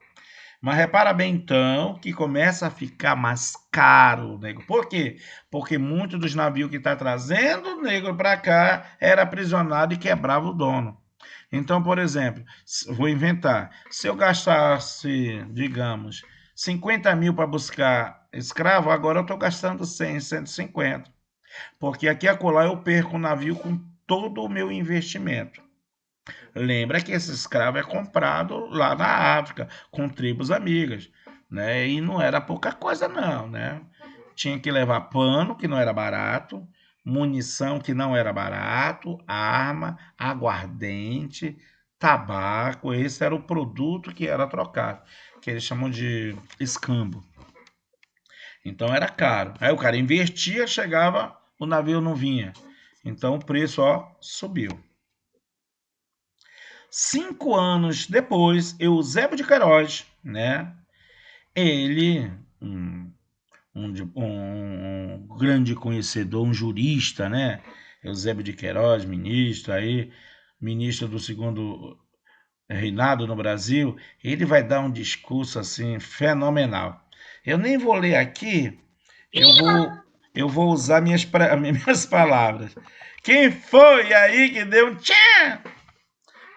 Mas repara bem, então, que começa a ficar mais caro o negro. Por quê? Porque muitos dos navios que está trazendo o negro para cá era aprisionado e quebrava o dono. Então, por exemplo, vou inventar. Se eu gastasse, digamos, 50 mil para buscar escravo, agora eu estou gastando 100, 150. Porque aqui e acolá eu perco o navio com todo o meu investimento. Lembra que esse escravo é comprado lá na África, com tribos amigas, né? E não era pouca coisa não, né? tinha que levar pano, que não era barato, munição, que não era barato, arma, aguardente, tabaco. Esse era o produto que era trocado, que eles chamam de escambo. Então era caro. Aí o cara investia, chegava, o navio não vinha. Então o preço, ó, subiu. 5 anos depois, Eusébio de Queiroz, né? Ele, um grande conhecedor, um jurista, né? Eusébio de Queiroz, ministro aí, ministro do segundo reinado no Brasil, ele vai dar um discurso assim fenomenal. Eu nem vou ler aqui, eu vou usar minhas palavras. Quem foi aí que deu um tchan?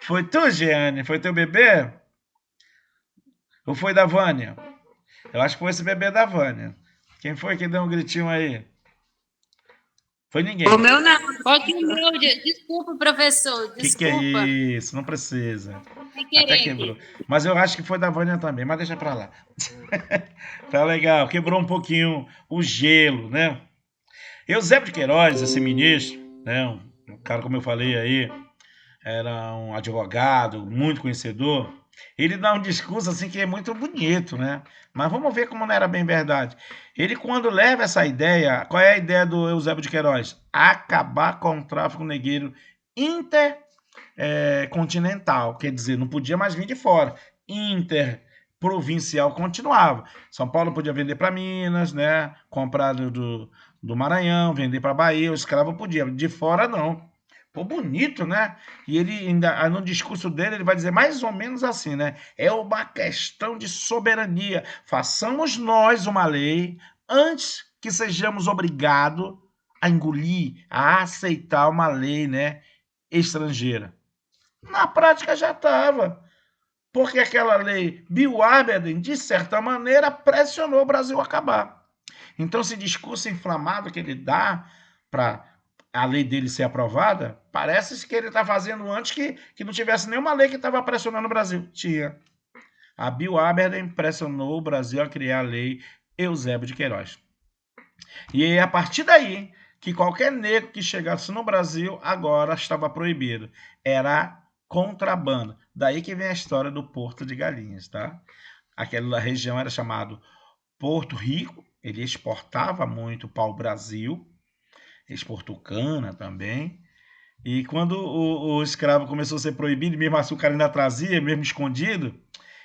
Foi tu, Jeane? Foi teu bebê? Ou foi da Vânia? Eu acho que foi esse bebê da Vânia. Quem foi que deu um gritinho aí? Foi ninguém. O meu não. Qual que é o meu? Desculpa, professor. Que é Desculpa. isso? Não precisa. Sem Até querer quebrou. aqui. Mas eu acho que foi da Vânia também, mas deixa pra lá. Tá legal. Quebrou um pouquinho o gelo, né? Eusébio de Queiroz, esse ministro, né? Um cara, como eu falei aí, era um advogado muito conhecedor. Ele dá um discurso assim que é muito bonito, né? Mas vamos ver como não era bem verdade. Ele, quando leva essa ideia, qual é a ideia do Eusébio de Queiroz? Acabar com o tráfico negreiro intercontinental, quer dizer, não podia mais vir de fora. Interprovincial continuava. São Paulo podia vender para Minas, né? Comprar do Maranhão, vender para Bahia, o escravo podia. De fora, não. Pô, bonito, né? E ele ainda, no discurso dele, ele vai dizer mais ou menos assim, né? É uma questão de soberania. Façamos nós uma lei antes que sejamos obrigados a engolir, a aceitar uma lei, né, estrangeira. Na prática já estava, porque aquela lei Bill-Aberdeen, de certa maneira, pressionou o Brasil a acabar. Então, esse discurso inflamado que ele dá para a lei dele ser aprovada, parece que ele está fazendo antes que não tivesse nenhuma lei que estava pressionando o Brasil. Tinha. A Bill-Aberdeen pressionou o Brasil a criar a lei Eusébio de Queiroz. E aí, a partir daí, que qualquer negro que chegasse no Brasil agora estava proibido. Era contrabando. Daí que vem a história do Porto de Galinhas, tá? Aquela região era chamado Porto Rico, ele exportava muito para o Brasil, exportou cana também. E quando o escravo começou a ser proibido, mesmo assim o cara ainda trazia, mesmo escondido,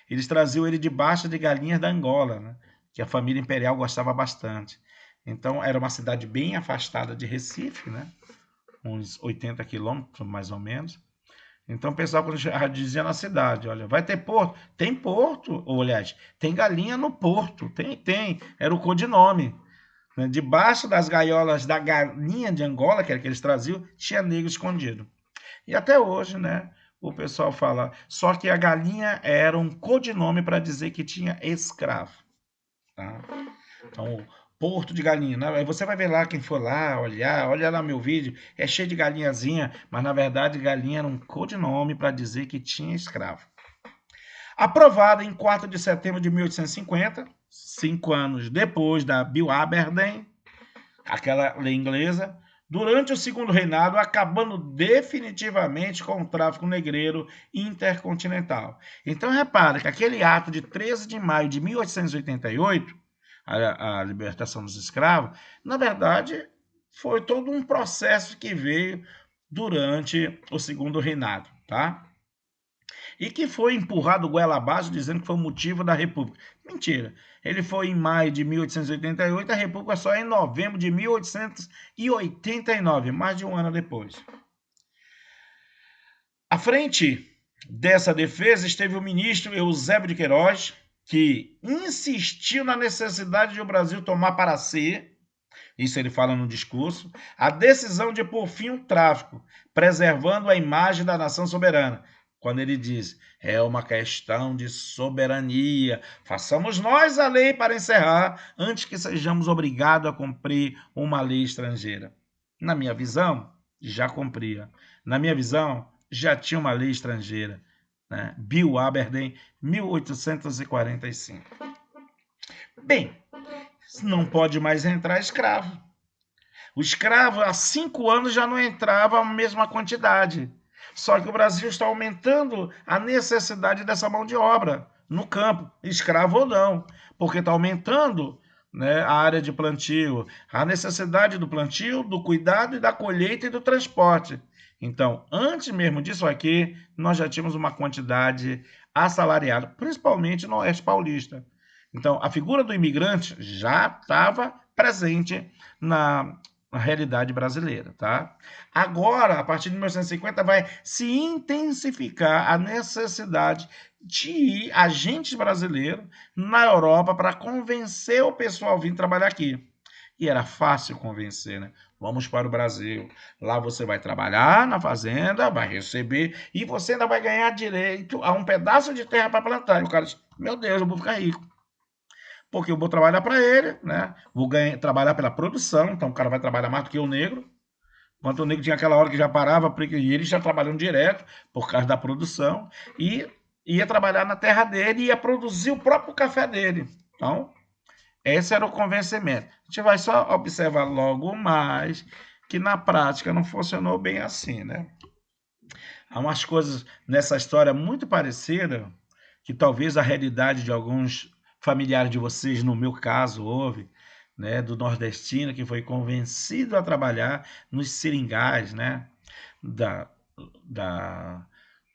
eles traziam ele debaixo de galinhas da Angola, né? Que a família imperial gostava bastante. Então era uma cidade bem afastada de Recife, né? Uns 80 quilômetros mais ou menos. Então o pessoal quando dizia na cidade, olha, vai ter porto? Tem porto, ou aliás, tem galinha no porto, tem, era o codinome. Né? Debaixo das gaiolas da galinha de Angola, que era que eles traziam, tinha negro escondido. E até hoje, né, o pessoal fala, só que a galinha era um codinome para dizer que tinha escravo. Tá? Então, Porto de Galinha. Né? Aí você vai ver lá, quem for lá, olha lá meu vídeo, é cheio de galinhazinha, mas na verdade galinha era um codinome para dizer que tinha escravo. Aprovada em 4 de setembro de 1850, 5 anos depois da Bill-Aberdeen, aquela lei inglesa, durante o segundo reinado, acabando definitivamente com o tráfico negreiro intercontinental. Então, repare que aquele ato de 13 de maio de 1888, a libertação dos escravos, na verdade, foi todo um processo que veio durante o segundo reinado, tá? E que foi empurrado goela abaixo dizendo que foi o motivo da República. Mentira. Ele foi em maio de 1888, a República só em novembro de 1889, mais de um ano depois. À frente dessa defesa esteve o ministro Eusébio de Queiroz, que insistiu na necessidade de o Brasil tomar para si, isso ele fala no discurso, a decisão de pôr fim ao tráfico, preservando a imagem da nação soberana. Quando ele diz, é uma questão de soberania, façamos nós a lei para encerrar, antes que sejamos obrigados a cumprir uma lei estrangeira. Na minha visão, já cumpria. Na minha visão, já tinha uma lei estrangeira. Né? Bill-Aberdeen, 1845. Bem, não pode mais entrar escravo. O escravo, há 5 anos, já não entrava a mesma quantidade. Só que o Brasil está aumentando a necessidade dessa mão de obra no campo, escravo ou não, porque está aumentando, né, a área de plantio, a necessidade do plantio, do cuidado e da colheita e do transporte. Então, antes mesmo disso aqui, nós já tínhamos uma quantidade assalariada, principalmente no Oeste Paulista. Então, a figura do imigrante já estava presente na realidade brasileira, tá? Agora, a partir de 1950, vai se intensificar a necessidade de agentes brasileiros na Europa para convencer o pessoal a vir trabalhar aqui. E era fácil convencer, né? Vamos para o Brasil. Lá você vai trabalhar na fazenda, vai receber e você ainda vai ganhar direito a um pedaço de terra para plantar. E o cara diz: meu Deus, eu vou ficar rico. Porque eu vou trabalhar para ele, né? Vou trabalhar pela produção, então o cara vai trabalhar mais do que o negro. Enquanto o negro tinha aquela hora que já parava, e ele já trabalhando direto por causa da produção, e ia trabalhar na terra dele e ia produzir o próprio café dele. Então, esse era o convencimento. A gente vai só observar logo mais que na prática não funcionou bem assim, né? Há umas coisas nessa história muito parecidas, que talvez a realidade de alguns familiares de vocês, no meu caso, houve, né, do nordestino que foi convencido a trabalhar nos seringais, né, da, da,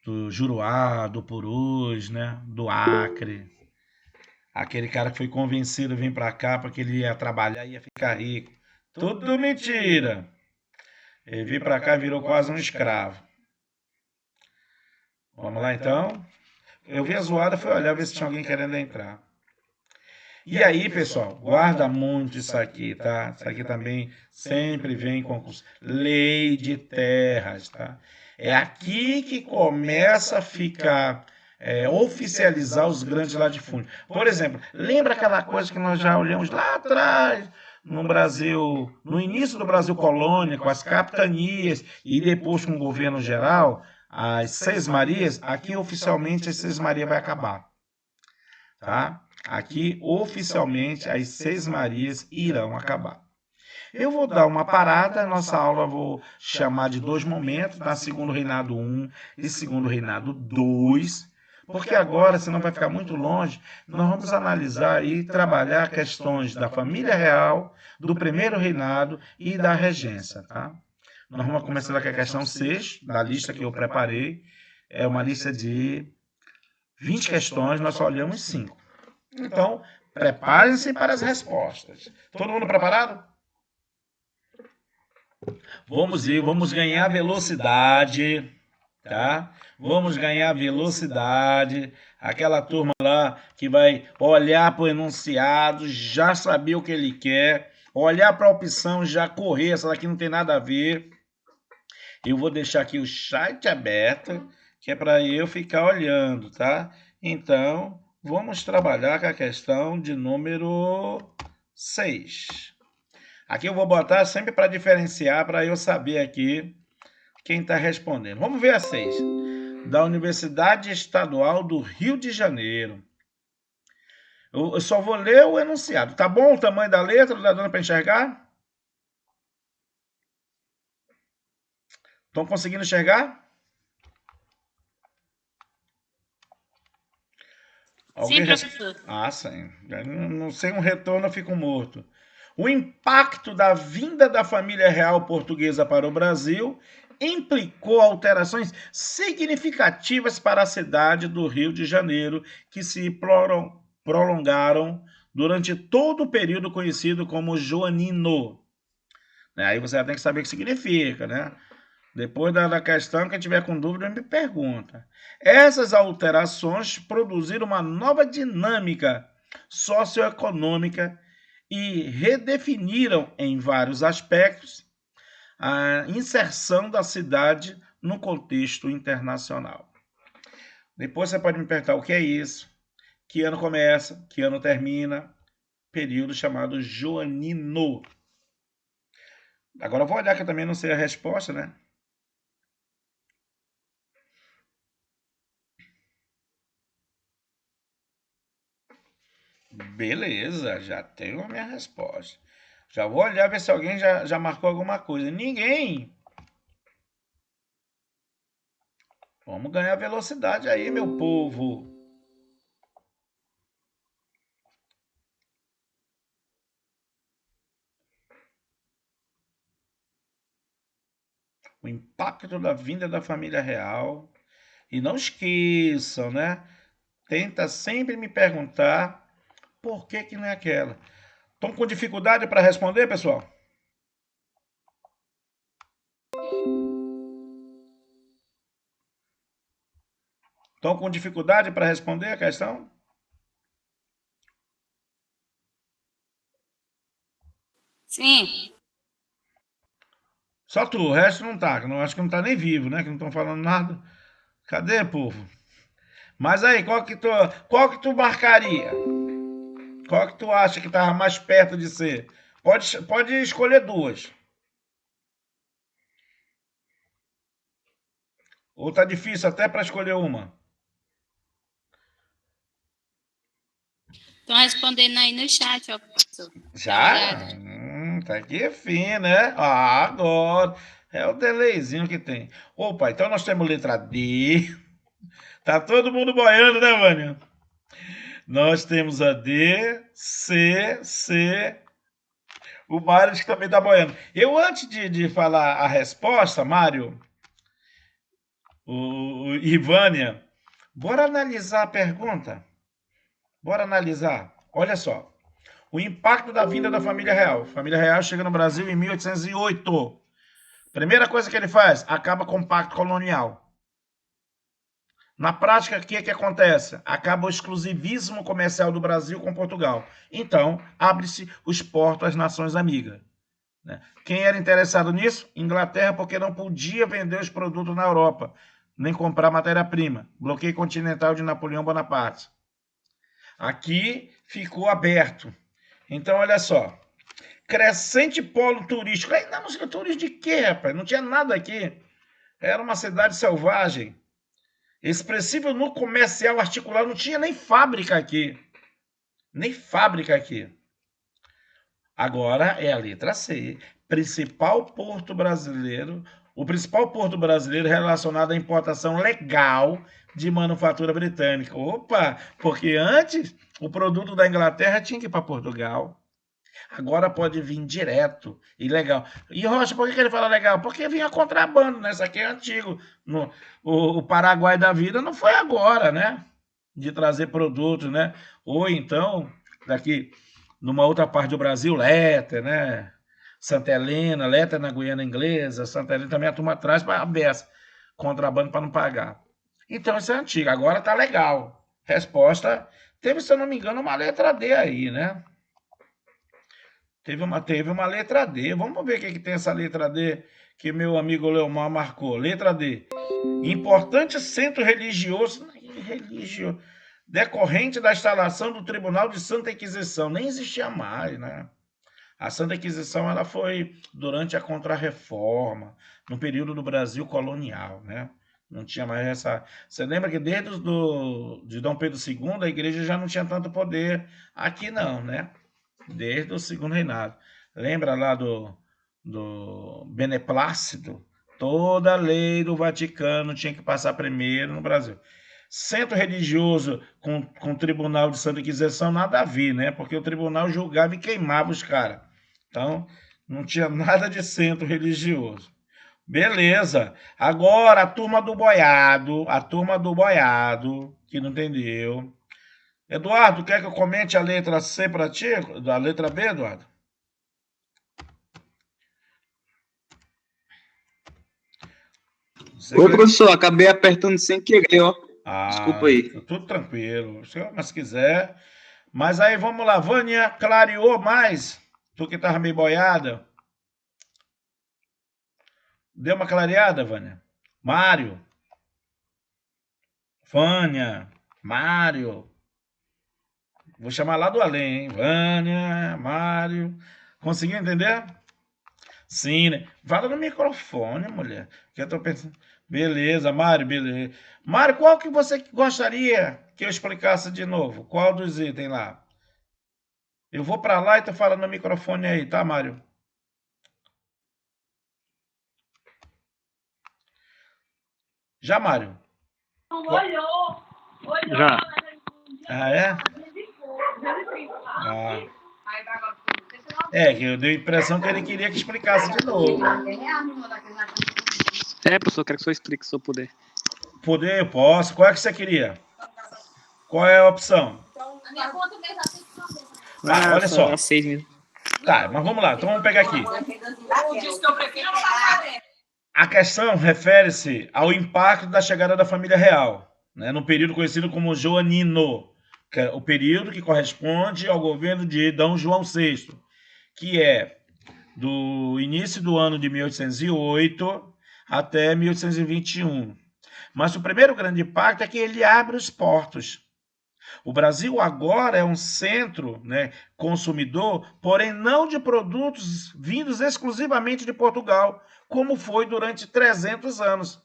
do Juruá, do Purus, né, do Acre. Aquele cara que foi convencido a vir para cá porque ele ia trabalhar e ia ficar rico. Tudo mentira. Ele veio para cá e virou quase um escravo. Vamos lá então? Eu vi a zoada, fui olhar ver se tinha alguém querendo entrar. E aí, pessoal, guarda muito isso aqui, tá? Isso aqui também sempre vem com lei de terras, tá? É aqui que começa a ficar, oficializar os grandes latifúndios. Por exemplo, lembra aquela coisa que nós já olhamos lá atrás, no Brasil, no início do Brasil colônia, com as capitanias e depois com o governo geral, as Seis Marias? Aqui oficialmente as Seis Marias vai acabar, tá? Aqui, oficialmente, as Seis Marias irão acabar. Eu vou dar uma parada, nossa aula vou chamar de 2 momentos, tá? Segundo Reinado 1 e Segundo Reinado 2, porque agora, senão vai ficar muito longe, nós vamos analisar e trabalhar questões da família real, do primeiro reinado e da regência, tá? Nós vamos começar com a questão 6, da lista que eu preparei. É uma lista de 20 questões, nós só olhamos 5. Então, preparem-se para as respostas. Todo mundo preparado? Vamos ir, vamos ganhar velocidade, tá? Vamos ganhar velocidade. Aquela turma lá que vai olhar para o enunciado, já saber o que ele quer, olhar para a opção, já correr, essa daqui não tem nada a ver. Eu vou deixar aqui o chat aberto, que é para eu ficar olhando, tá? Então, vamos trabalhar com a questão de número 6. Aqui eu vou botar sempre para diferenciar, para eu saber aqui quem está respondendo. Vamos ver a 6. Da Universidade Estadual do Rio de Janeiro. Eu só vou ler o enunciado. Tá bom o tamanho da letra? Tá dando para enxergar? Estão conseguindo enxergar? Sim, professor. Sim. Não sem um retorno eu fico morto. O impacto da vinda da família real portuguesa para o Brasil implicou alterações significativas para a cidade do Rio de Janeiro, que se prolongaram durante todo o período conhecido como joanino. Aí você tem que saber o que significa, né? Depois da questão, quem tiver com dúvida, me pergunta. Essas alterações produziram uma nova dinâmica socioeconômica e redefiniram, em vários aspectos, a inserção da cidade no contexto internacional. Depois você pode me perguntar o que é isso, que ano começa, que ano termina, período chamado joanino. Agora eu vou olhar que eu também não sei a resposta, né? Beleza, já tenho a minha resposta. Já vou olhar ver se alguém já marcou alguma coisa. Ninguém. Vamos ganhar velocidade aí, meu povo. O impacto da vinda da família real. E não esqueçam, né? Tenta sempre me perguntar por que que não é aquela. Estão com dificuldade para responder, pessoal? Estão com dificuldade para responder a questão? Sim. Só tu, o resto não tá. Não, acho que não tá nem vivo, né? Que não estão falando nada. Cadê, povo? Mas aí, qual que tu marcaria? Qual que tu acha que estava mais perto de ser? Pode escolher duas. Ou tá difícil até para escolher uma? Estão respondendo aí no chat, ó, professor. Dá uma Já? olhada. Tá aqui fim, né? Ah, agora. É o delayzinho que tem. Opa, então nós temos letra D. Tá todo mundo boiando, né, Vânia? Nós temos a D, C, C. O Mário que também tá boiando. Eu, antes de falar a resposta, Mário, e Vânia, bora analisar a pergunta? Bora analisar. Olha só. O impacto da vinda da família real. A família real chega no Brasil em 1808. Primeira coisa que ele faz, acaba com o pacto colonial. Na prática, o que acontece? Acaba o exclusivismo comercial do Brasil com Portugal. Então, abre-se os portos às nações amigas. Né? Quem era interessado nisso? Inglaterra, porque não podia vender os produtos na Europa, nem comprar matéria-prima. Bloqueio continental de Napoleão Bonaparte. Aqui ficou aberto. Então, olha só. Crescente polo turístico. Ainda não sei turismo de quê, rapaz? Não tinha nada aqui. Era uma cidade selvagem. Expressivo no comercial articulado. Não tinha nem fábrica aqui. Nem fábrica aqui. Agora é a letra C. Principal porto brasileiro. O principal porto brasileiro relacionado à importação legal de manufatura britânica. Opa! Porque antes o produto da Inglaterra tinha que ir para Portugal. Agora pode vir direto e legal. E Rocha, por que ele fala legal? Porque vinha contrabando, né? Isso aqui é antigo. O Paraguai da vida não foi agora, né? De trazer produtos, né? Ou então, daqui numa outra parte do Brasil, Léter, né? Santa Helena, Léter na Guiana Inglesa, Santa Helena também a turma traz para a beça. Contrabando para não pagar. Então isso é antigo. Agora tá legal. Resposta, teve, se eu não me engano, uma letra D aí, né? Teve uma letra D. Vamos ver o que tem essa letra D que meu amigo Leomar marcou. Letra D. Importante centro religioso decorrente da instalação do Tribunal de Santa Inquisição. Nem existia mais, né? A Santa Inquisição ela foi durante a Contra-Reforma, no período do Brasil colonial, né? Não tinha mais essa. Você lembra que desde de Dom Pedro II a igreja já não tinha tanto poder aqui, não, né? Desde o segundo reinado. Lembra lá do Beneplácito? Toda a lei do Vaticano tinha que passar primeiro no Brasil. Centro religioso com tribunal de Santa Inquisição, nada a ver, né? Porque o tribunal julgava e queimava os caras. Então, não tinha nada de centro religioso. Beleza. Agora, a turma do boiado, que não entendeu. Eduardo, quer que eu comente a letra C para ti? A letra B, Eduardo? Ô, professor, acabei apertando sem querer, ó. Desculpa aí. Tudo tranquilo. Mas se quiser. Mas aí, vamos lá. Vânia clareou mais? Tu que tava meio boiada. Deu uma clareada, Vânia? Mário. Vânia. Mário. Vou chamar lá do além, hein? Vânia, Mário. Conseguiu entender? Sim, né? Fala no microfone, mulher. Que eu tô pensando. Beleza, Mário, beleza. Mário, qual que você gostaria que eu explicasse de novo? Qual dos itens lá? Eu vou para lá e tu fala no microfone aí, tá, Mário? Já, Mário? Olhou. Já. Ah, é? Ah. Que eu dei a impressão que ele queria que explicasse de novo. Professor, quero que o senhor explique, se eu puder. Poder, eu posso. Qual é que você queria? Qual é a opção? Olha só. A 6 mesmo. Tá, mas vamos lá. Então vamos pegar aqui. A questão refere-se ao impacto da chegada da família real, né, no período conhecido como joanino, que é o período que corresponde ao governo de D. João VI, que é do início do ano de 1808 até 1821. Mas o primeiro grande impacto é que ele abre os portos. O Brasil agora é um centro, né, consumidor, porém não de produtos vindos exclusivamente de Portugal, como foi durante 300 anos.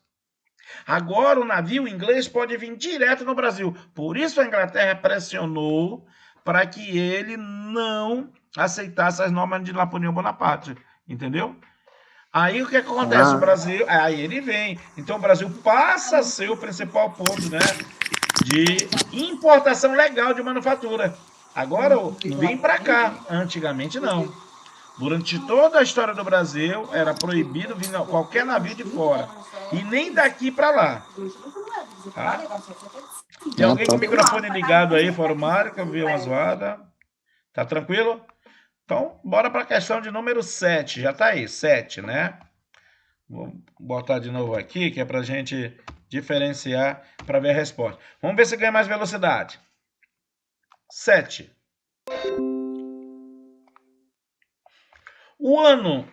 Agora o navio inglês pode vir direto no Brasil. Por isso a Inglaterra pressionou para que ele não aceitasse as normas de Napoleão Bonaparte, entendeu? Aí o que acontece? O Brasil, aí ele vem. Então o Brasil passa a ser o principal ponto, né, de importação legal de manufatura. Agora vem para cá. Antigamente não. Durante toda a história do Brasil era proibido vir qualquer navio de fora e nem daqui para lá. Tá? Tem alguém com o microfone ligado aí, fora o Mário, que eu vi uma zoada. Tá tranquilo? Então, bora para a questão de número 7. Já tá aí, 7, né? Vou botar de novo aqui, que é para a gente diferenciar para ver a resposta. Vamos ver se ganha mais velocidade. 7. O ano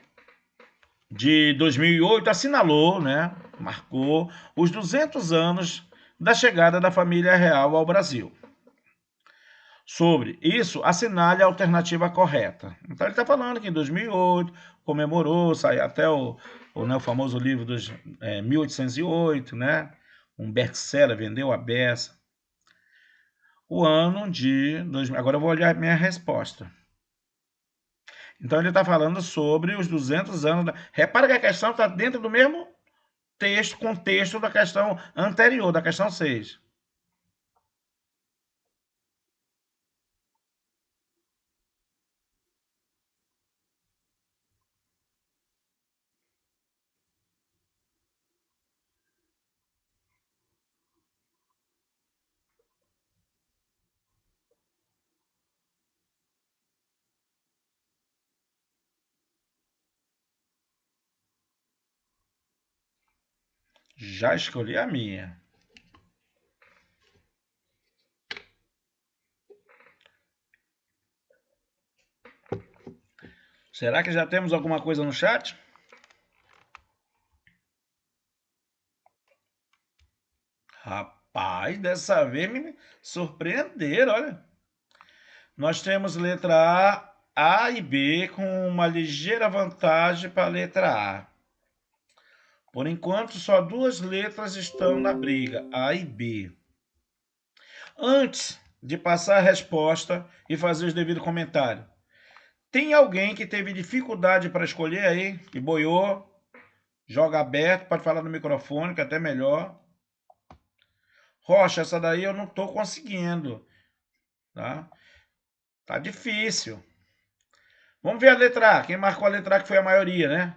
de 2008 assinalou, né, marcou os 200 anos da chegada da família real ao Brasil. Sobre isso, assinale a alternativa correta. Então ele está falando que em 2008 comemorou, saiu até o famoso livro dos 1808, né? Um best-seller, vendeu a beça. O ano de 2000. Agora eu vou olhar a minha resposta. Então ele está falando sobre os 200 anos. Repara que a questão está dentro do mesmo contexto da questão anterior, da questão 6. Já escolhi a minha. Será que já temos alguma coisa no chat? Rapaz, dessa vez me surpreenderam, olha. Nós temos letra A e B com uma ligeira vantagem para a letra A. Por enquanto, só 2 letras estão na briga, A e B. Antes de passar a resposta e fazer os devidos comentários, tem alguém que teve dificuldade para escolher aí, que boiou, joga aberto, pode falar no microfone, que é até melhor. Rocha, essa daí eu não estou conseguindo, tá? Tá difícil. Vamos ver a letra A. Quem marcou a letra A que foi a maioria, né?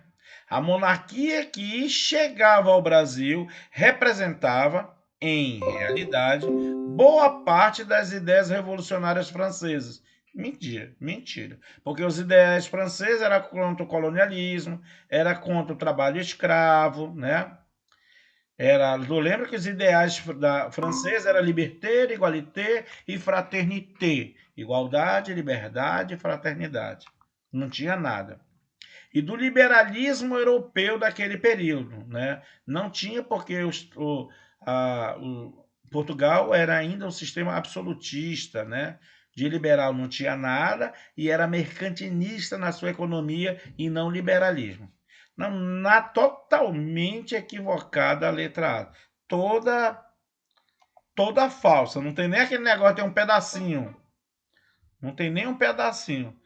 A monarquia que chegava ao Brasil representava, em realidade, boa parte das ideias revolucionárias francesas. Mentira. Porque os ideais franceses eram contra o colonialismo, era contra o trabalho escravo, né? Lembra que os ideais da francesa eram liberté, égalité e fraternité. Igualdade, liberdade e fraternidade. Não tinha nada. E do liberalismo europeu daquele período, né? Não tinha porque Portugal era ainda um sistema absolutista, né? De liberal não tinha nada e era mercantilista na sua economia e não liberalismo. Não, totalmente equivocada a letra A. Toda falsa. Não tem nem aquele negócio, tem um pedacinho. Não tem nem um pedacinho.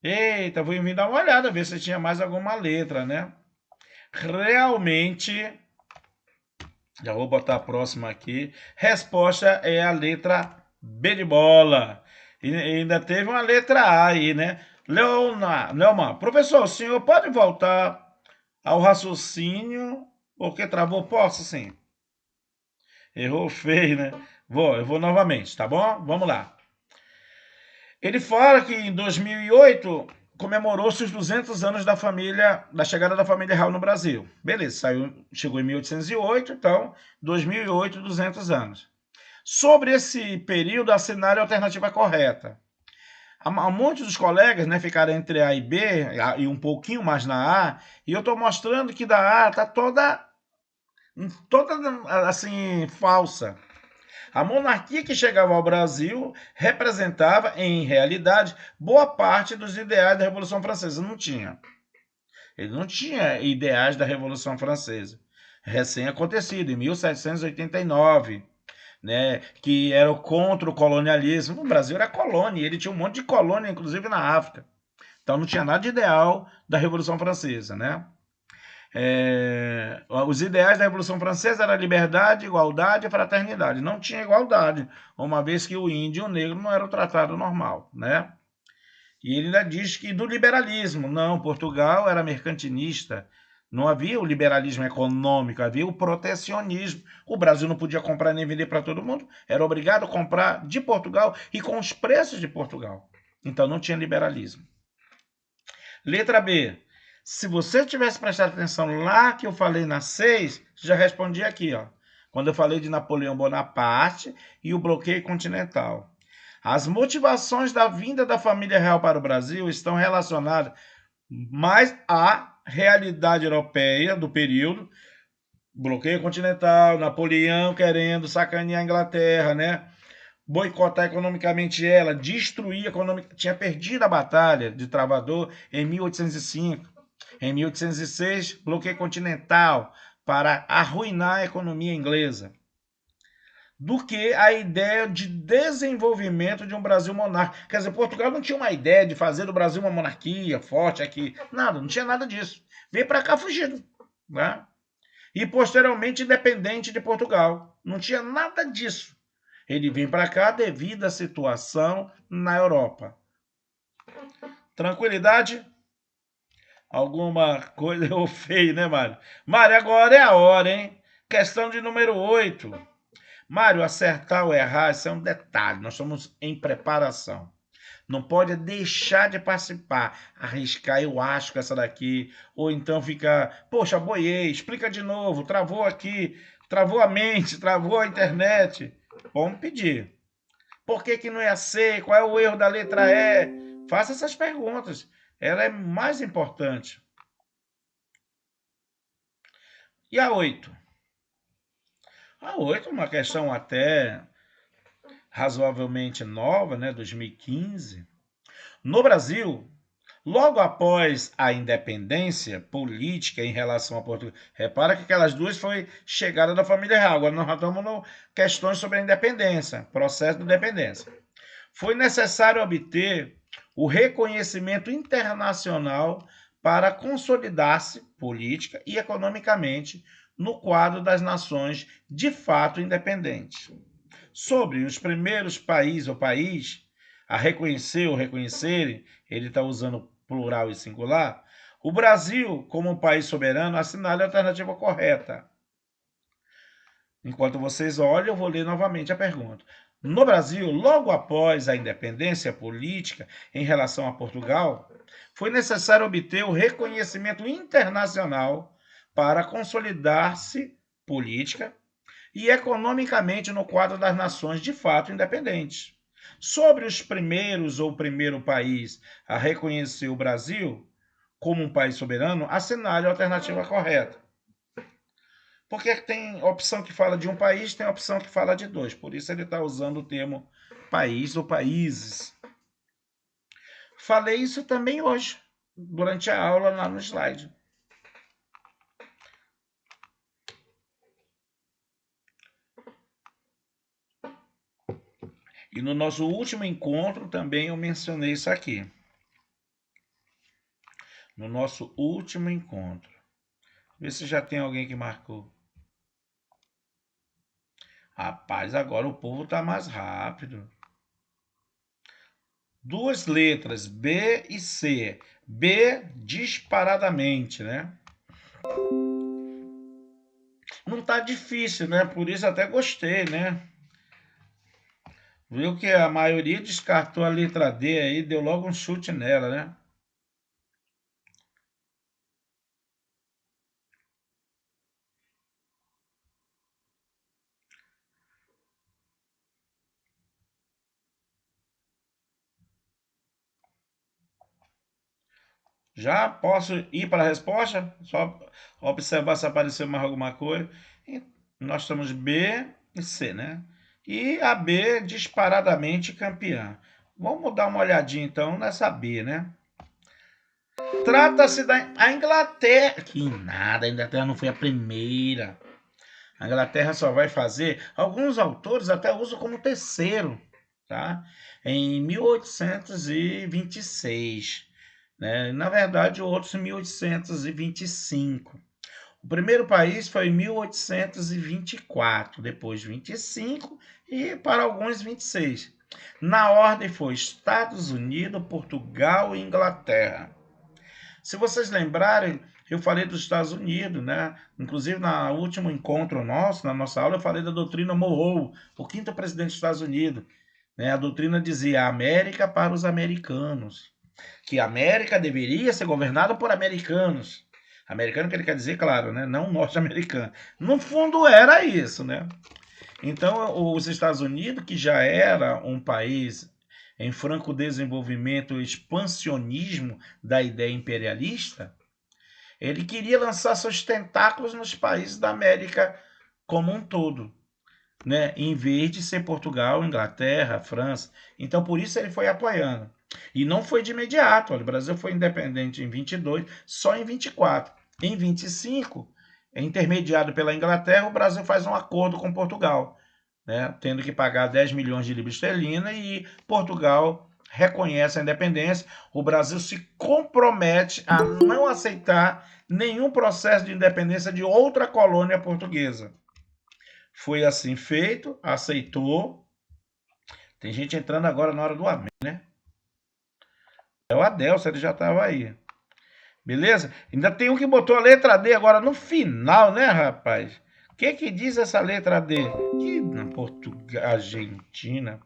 Eita, vou vir dar uma olhada, ver se tinha mais alguma letra, né? Realmente, já vou botar a próxima aqui. Resposta é a letra B de bola. E ainda teve uma letra A aí, né? Leomar, professor, o senhor pode voltar ao raciocínio, porque travou? Posso, sim. Errou feio, né? Eu vou novamente, tá bom? Vamos lá. Ele fala que em 2008 comemorou-se os 200 anos da chegada da família real no Brasil. Beleza, chegou em 1808, então 2008, 200 anos. Sobre esse período, assinale a alternativa correta. Muitos dos colegas, né, ficaram entre A e B e um pouquinho mais na A, e eu estou mostrando que da A está toda assim falsa. A monarquia que chegava ao Brasil representava, em realidade, boa parte dos ideais da Revolução Francesa. Não tinha. Ele não tinha ideais da Revolução Francesa. Recém-acontecido, em 1789, né, que era contra o colonialismo. O Brasil era colônia, ele tinha um monte de colônia, inclusive na África. Então não tinha nada de ideal da Revolução Francesa, né? Os ideais da Revolução Francesa eram liberdade, igualdade e fraternidade. Não tinha igualdade, uma vez que o índio e o negro não eram tratados normal, né? E ele ainda diz que do liberalismo, não, Portugal era mercantilista, não havia o liberalismo econômico, havia o protecionismo. O Brasil não podia comprar nem vender para todo mundo, era obrigado a comprar de Portugal e com os preços de Portugal. Então não tinha liberalismo. Letra B. Se você tivesse prestado atenção lá que eu falei na 6, já respondi aqui, ó. Quando eu falei de Napoleão Bonaparte e o bloqueio continental. As motivações da vinda da família real para o Brasil estão relacionadas mais à realidade europeia do período, bloqueio continental, Napoleão querendo sacanear a Inglaterra, né? Boicotar economicamente ela, destruir economicamente. Tinha perdido a batalha de Travador em 1805. Em 1806, bloqueio continental para arruinar a economia inglesa. Do que a ideia de desenvolvimento de um Brasil monárquico. Quer dizer, Portugal não tinha uma ideia de fazer do Brasil uma monarquia forte aqui. Nada, não tinha nada disso. Veio para cá fugido. Né? E posteriormente independente de Portugal. Não tinha nada disso. Ele vem para cá devido à situação na Europa. Tranquilidade? Alguma coisa eu feio, né, Mário? Mário, agora é a hora, hein? Questão de número 8. Mário, acertar ou errar, isso é um detalhe. Nós estamos em preparação. Não pode deixar de participar. Arriscar, eu acho que essa daqui. Ou então ficar, poxa, boiei, explica de novo, travou aqui, travou a mente, travou a internet. Vamos pedir. Por que não é a C? Qual é o erro da letra E? Faça essas perguntas. Ela é mais importante. E a 8? A 8 é uma questão até razoavelmente nova, né? 2015. No Brasil, logo após a independência política em relação a Portugal, repara que aquelas duas foi chegada da família real. Agora nós estamos em questões sobre a independência, processo de independência. Foi necessário obter o reconhecimento internacional para consolidar-se política e economicamente no quadro das nações de fato independentes. Sobre os primeiros países ou país a reconhecer ou reconhecerem, ele está usando plural e singular, o Brasil, como um país soberano, assinale a alternativa correta. Enquanto vocês olham, eu vou ler novamente a pergunta. No Brasil, logo após a independência política em relação a Portugal, foi necessário obter o reconhecimento internacional para consolidar-se política e economicamente no quadro das nações de fato independentes. Sobre os primeiros ou primeiro país a reconhecer o Brasil como um país soberano, assinale a alternativa correta. Porque tem opção que fala de um país, tem opção que fala de dois. Por isso ele está usando o termo país ou países. Falei isso também hoje, durante a aula lá no slide. E no nosso último encontro também eu mencionei isso aqui. No nosso último encontro. Vê se já tem alguém que marcou. Rapaz, agora o povo tá mais rápido. Duas letras, B e C. B disparadamente, né? Não tá difícil, né? Por isso até gostei, né? Viu que a maioria descartou a letra D aí, deu logo um chute nela, né? Já posso ir para a resposta? Só observar se apareceu mais alguma coisa. E nós estamos B e C, né? E a B disparadamente campeã. Vamos dar uma olhadinha então nessa B, né? Trata-se da Inglaterra. Que nada, a Inglaterra não foi a primeira. A Inglaterra só vai fazer, alguns autores até usam como terceiro, tá? Em 1826, né? Na verdade, outros em 1825. O primeiro país foi em 1824, depois 25 e para alguns 26. Na ordem foi Estados Unidos, Portugal e Inglaterra. Se vocês lembrarem, eu falei dos Estados Unidos, né? Inclusive, no último encontro nosso, na nossa aula, eu falei da doutrina Monroe, o quinto presidente dos Estados Unidos. Né? A doutrina dizia América para os americanos, que a América deveria ser governada por americanos. Americano que ele quer dizer, claro, né? Não norte-americano. No fundo era isso, né? Então, os Estados Unidos, que já era um país em franco desenvolvimento, expansionismo da ideia imperialista, ele queria lançar seus tentáculos nos países da América como um todo, né? Em vez de ser Portugal, Inglaterra, França. Então, por isso ele foi apoiando. E não foi de imediato. Olha, o Brasil foi independente em 22, só em 24. Em 25, intermediado pela Inglaterra, o Brasil faz um acordo com Portugal, né? Tendo que pagar 10 milhões de libras esterlinas, e Portugal reconhece a independência. O Brasil se compromete a não aceitar nenhum processo de independência de outra colônia portuguesa. Foi assim feito, aceitou. Tem gente entrando agora na hora do amém, né? É o Adelson, ele já estava aí. Beleza? Ainda tem um que botou a letra D agora no final, né, rapaz? O que diz essa letra D? Que na Portugal, Argentina.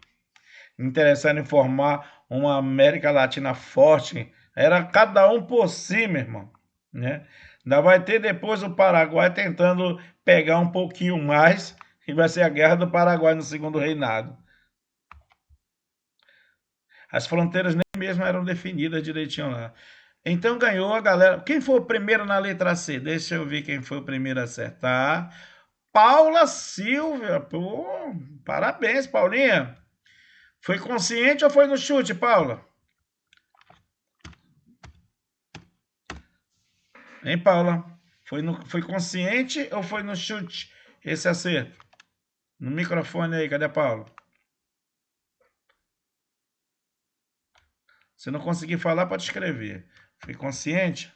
Interessado em formar uma América Latina forte. Era cada um por si, meu irmão. Né? Ainda vai ter depois o Paraguai tentando pegar um pouquinho mais, e vai ser a Guerra do Paraguai no segundo reinado. As fronteiras nem mesmo eram definidas direitinho lá. Então ganhou a galera. Quem foi o primeiro na letra C? Deixa eu ver quem foi o primeiro a acertar. Paula Silvia. Pô, parabéns, Paulinha. Foi consciente ou foi no chute, Paula? Hein, Paula? Foi consciente ou foi no chute esse acerto? No microfone aí, cadê a Paula? Se não conseguir falar, pode escrever. Foi consciente?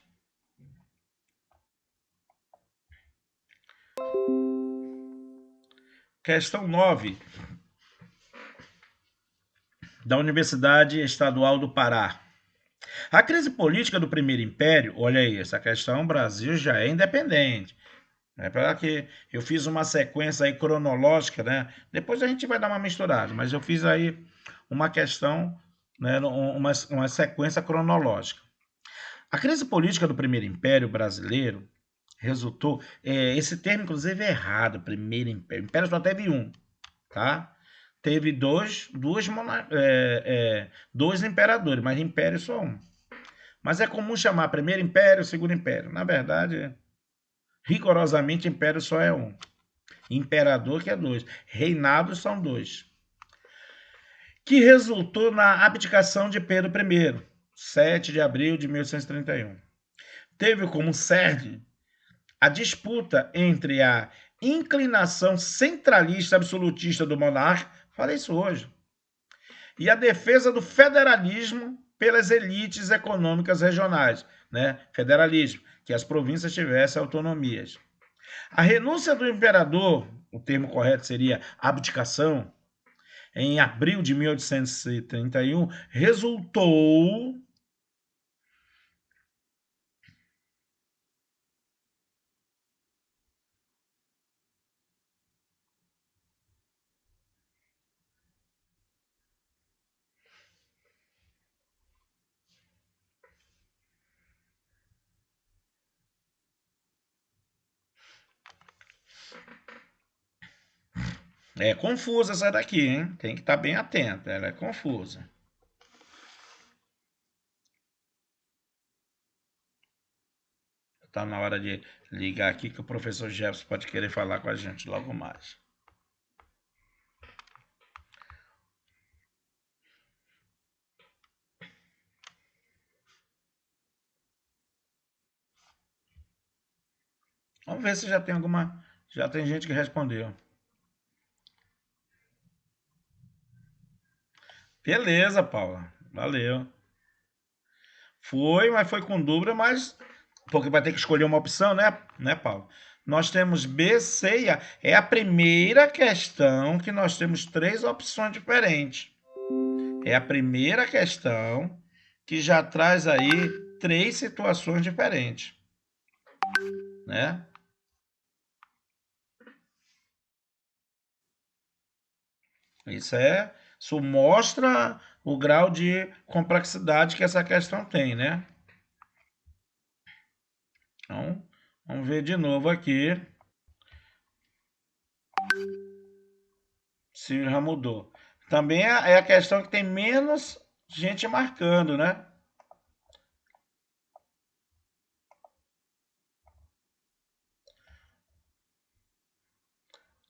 Questão 9. Da Universidade Estadual do Pará. A crise política do Primeiro Império, olha aí, essa questão, o Brasil já é independente. É para que eu fiz uma sequência aí cronológica, né? Depois a gente vai dar uma misturada, mas eu fiz aí uma questão, né, uma sequência cronológica. A crise política do Primeiro Império brasileiro resultou, esse termo inclusive é errado, Primeiro Império. Império só teve um, tá? Teve dois imperadores, mas império só um. Mas é comum chamar Primeiro Império, Segundo Império. Na verdade, rigorosamente, império só é um. Imperador que é dois. Reinados são dois. Que resultou na abdicação de Pedro I, 7 de abril de 1831. Teve como cerne a disputa entre a inclinação centralista absolutista do monarca, falei isso hoje, e a defesa do federalismo pelas elites econômicas regionais, né? Federalismo, que as províncias tivessem autonomias. A renúncia do imperador, o termo correto seria abdicação, em abril de 1831, resultou É confusa essa daqui, hein? Tem que estar bem atento, ela é confusa. Está na hora de ligar aqui que o professor Jefferson pode querer falar com a gente logo mais. Vamos ver se já tem alguma... Já tem gente que respondeu. Beleza, Paula. Valeu. Foi, mas foi com dúvida, mas... Porque vai ter que escolher uma opção, né, Paulo? Nós temos B, C e A. É a primeira questão que nós temos 3 opções diferentes. É a primeira questão que já traz aí 3 situações diferentes, né? Isso mostra o grau de complexidade que essa questão tem, né? Então, vamos ver de novo aqui se já mudou. Também é a questão que tem menos gente marcando, né?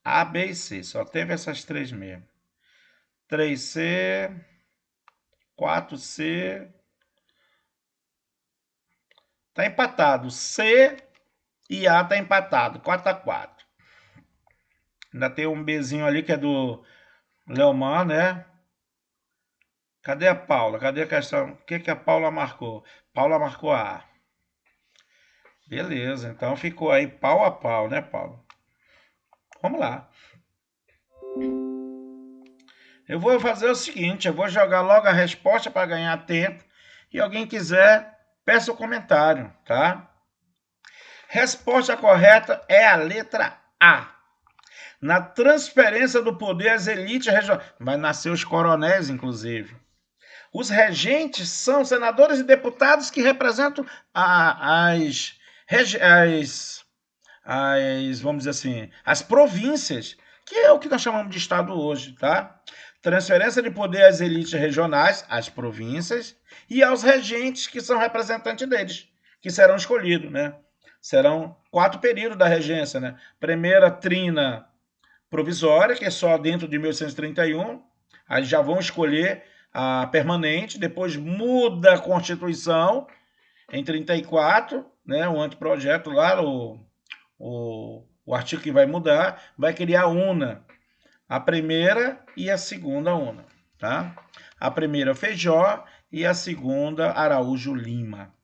A, B e C. Só teve essas 3 mesmo. 3C, 4C. Tá empatado. C e A tá empatado. 4x4. Ainda tem um Bzinho ali que é do Leomar, né? Cadê a Paula? Cadê a questão? O que a Paula marcou? Paula marcou A. Beleza, então ficou aí pau a pau, né, Paula? Vamos lá. Eu vou fazer o seguinte, eu vou jogar logo a resposta para ganhar tempo. E alguém quiser, peça o comentário, tá? Resposta correta é a letra A. Na transferência do poder às elites regionais. Vai nascer os coronéis, inclusive. Os regentes são senadores e deputados que representam vamos dizer assim, as províncias, que é o que nós chamamos de estado hoje, tá? Transferência de poder às elites regionais, às províncias, e aos regentes, que são representantes deles, que serão escolhidos, né? Serão 4 períodos da regência, né? Primeira trina provisória, que é só dentro de 1831, aí já vão escolher a permanente, depois muda a Constituição em 34, né? O anteprojeto lá, o artigo que vai mudar, vai criar a UNA, a primeira e a segunda UNA, tá? A primeira Feijó e a segunda Araújo Lima.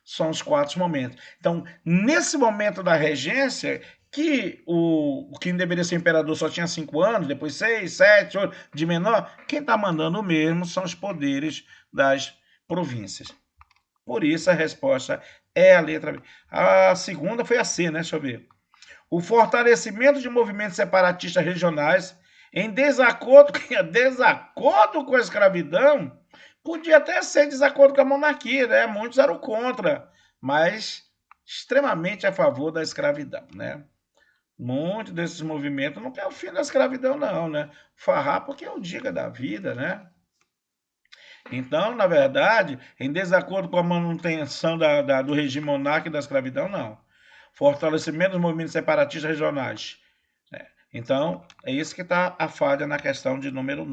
São os 4 momentos. Então, nesse momento da regência, que o que deveria ser imperador só tinha 5 anos, depois 6, 7, 8, de menor, quem está mandando mesmo são os poderes das províncias. Por isso a resposta é a letra B. A segunda foi a C, né? Deixa eu ver. O fortalecimento de movimentos separatistas regionais em desacordo com a escravidão, podia até ser desacordo com a monarquia, né? Muitos eram contra, mas extremamente a favor da escravidão, né? Muitos desses movimentos não querem o fim da escravidão, não, né? Farrapo que é o diga da vida, né? Então, na verdade, em desacordo com a manutenção do regime monárquico e da escravidão, não. Fortalecimento dos movimentos separatistas regionais. Então, é isso que está a falha na questão de número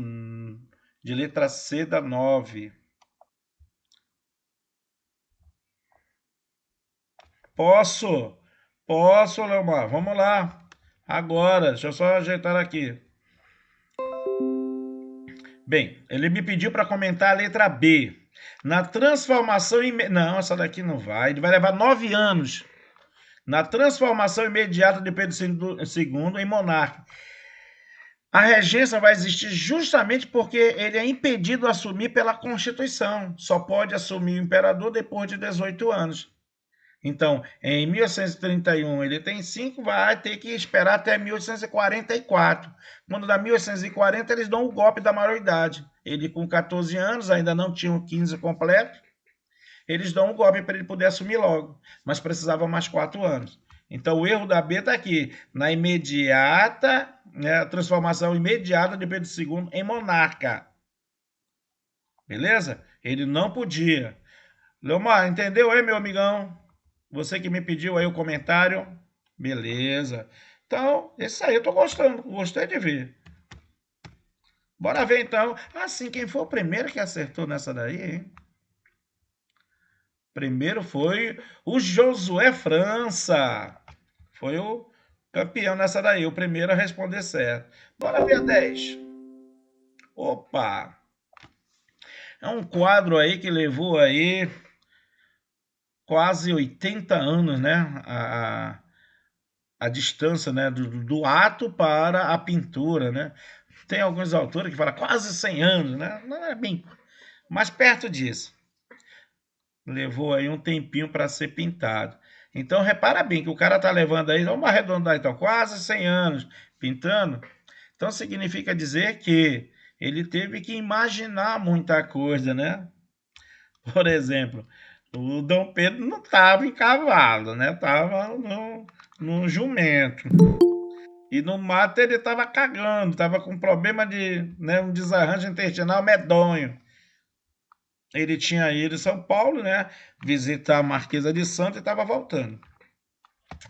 de letra C da 9. Posso, Leomar. Vamos lá. Agora, deixa eu só ajeitar aqui. Bem, ele me pediu para comentar a letra B. Na transformação... Não, essa daqui não vai. Ele vai levar 9 anos. Na transformação imediata de Pedro II em monarca. A regência vai existir justamente porque ele é impedido de assumir pela Constituição. Só pode assumir o imperador depois de 18 anos. Então, em 1831 ele tem 5, vai ter que esperar até 1844. Quando dá 1840, eles dão o golpe da maioridade. Ele com 14 anos, ainda não tinha 15 completo, eles dão um golpe para ele poder assumir logo, mas precisava mais 4 anos. Então, o erro da B está aqui, na imediata, né, a transformação imediata de Pedro II em monarca. Beleza? Ele não podia. Leomar, entendeu aí, meu amigão? Você que me pediu aí o comentário. Beleza. Então, esse aí eu tô gostando. Gostei de ver. Bora ver, então. Assim, quem foi o primeiro que acertou nessa daí, hein? Primeiro foi o Josué França. Foi o campeão nessa daí. O primeiro a responder certo. Bora ver a 10. Opa! É um quadro aí que levou aí quase 80 anos, né? A distância, né? Do ato para a pintura, né? Tem alguns autores que falam quase 100 anos, né? Não é bem, mas perto disso. Levou aí um tempinho para ser pintado. Então, repara bem que o cara tá levando aí, vamos arredondar então, quase 100 anos pintando. Então, significa dizer que ele teve que imaginar muita coisa, né? Por exemplo, o Dom Pedro não estava em cavalo, né? Estava no jumento. E no mato ele estava cagando, estava com problema de, né, um desarranjo intestinal medonho. Ele tinha ido em São Paulo, né? Visitar a Marquesa de Santa e estava voltando.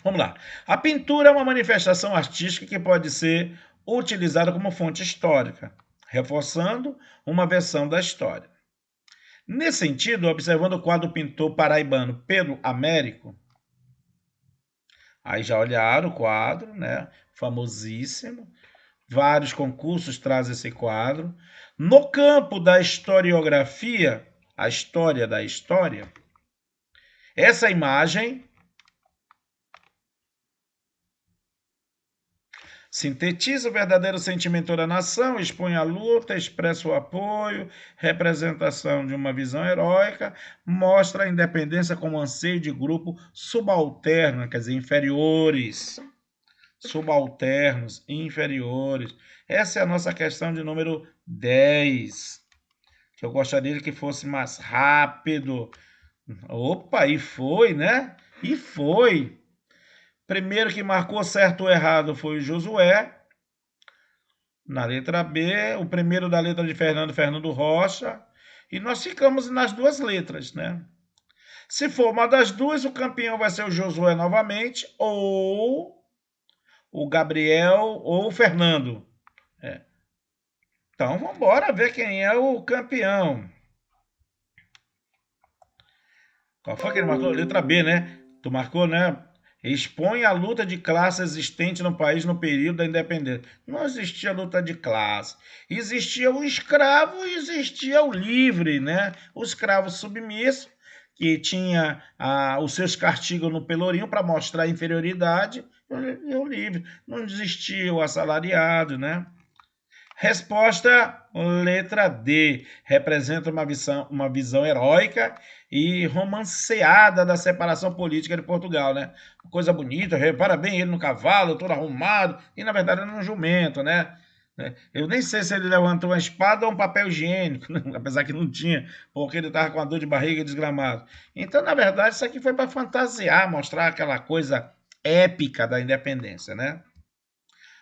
Vamos lá. A pintura é uma manifestação artística que pode ser utilizada como fonte histórica, reforçando uma versão da história. Nesse sentido, observando o quadro do pintor paraibano Pedro Américo, aí já olharam o quadro, né? Famosíssimo. Vários concursos trazem esse quadro. No campo da historiografia, a história da história, essa imagem sintetiza o verdadeiro sentimento da nação, expõe a luta, expressa o apoio, representação de uma visão heróica, mostra a independência como anseio de grupo subalterno, quer dizer, inferiores. Subalternos, inferiores. Essa é a nossa questão de número 10. Que eu gostaria que fosse mais rápido. Opa, e foi, né? E foi. Primeiro que marcou certo ou errado foi o Josué. Na letra B, o primeiro da letra de Fernando Rocha. E nós ficamos nas duas letras, né? Se for uma das duas, o campeão vai ser o Josué novamente, ou o Gabriel ou o Fernando. Então, vamos embora ver quem é o campeão. Qual foi que ele marcou? Letra B, né? Tu marcou, né? Expõe a luta de classe existente no país no período da independência. Não existia luta de classe. Existia o escravo e existia o livre, né? O escravo submisso, que tinha os seus castigos no pelourinho para mostrar a inferioridade, e o livre. Não existia o assalariado, né? Resposta, letra D. Representa uma visão heróica e romanceada da separação política de Portugal, né? Coisa bonita, repara bem ele no cavalo, todo arrumado, e na verdade era um jumento, né? Eu nem sei se ele levantou uma espada ou um papel higiênico, né? Apesar que não tinha, porque ele estava com a dor de barriga desgramado. Então, na verdade, isso aqui foi para fantasiar, mostrar aquela coisa épica da independência, né?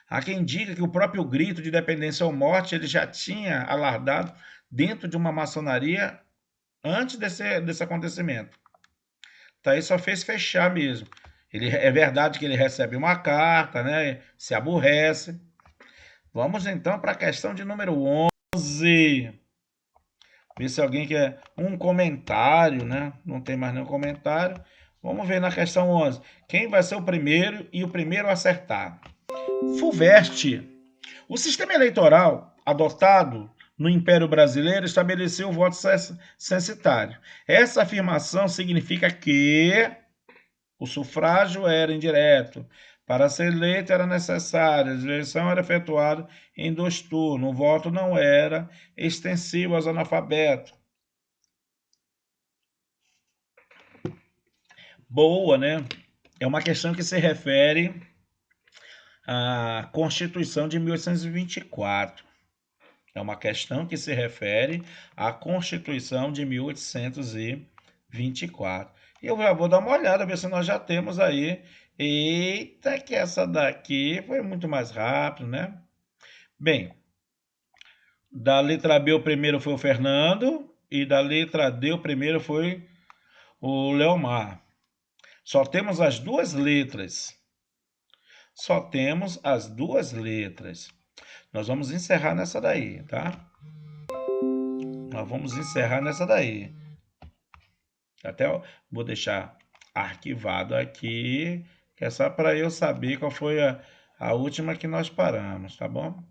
Há quem diga que o próprio grito de independência ou morte ele já tinha alardado dentro de uma maçonaria antes desse acontecimento. Então, aí só fez fechar mesmo. É verdade que ele recebe uma carta, né? Se aborrece. Vamos então para a questão de número 11. Ver se alguém quer um comentário, né? Não tem mais nenhum comentário. Vamos ver na questão 11. Quem vai ser o primeiro e o primeiro a acertar? Fulvestre. O sistema eleitoral adotado no Império Brasileiro estabeleceu o voto censitário. Essa afirmação significa que o sufrágio era indireto. Para ser eleito era necessário, a eleição era efetuada em 2 turnos, o voto não era extensivo aos analfabetos. Boa, né? É uma questão que se refere à Constituição de 1824. É uma questão que se refere à Constituição de 1824. E eu já vou dar uma olhada, ver se nós já temos aí. Eita, que essa daqui foi muito mais rápido, né? Bem, da letra B o primeiro foi o Fernando e da letra D o primeiro foi o Leomar. Só temos as 2 letras. Só temos as 2 letras. Nós vamos encerrar nessa daí, tá? Nós vamos encerrar nessa daí. Até vou deixar arquivado aqui, que é só para eu saber qual foi a última que nós paramos, tá bom?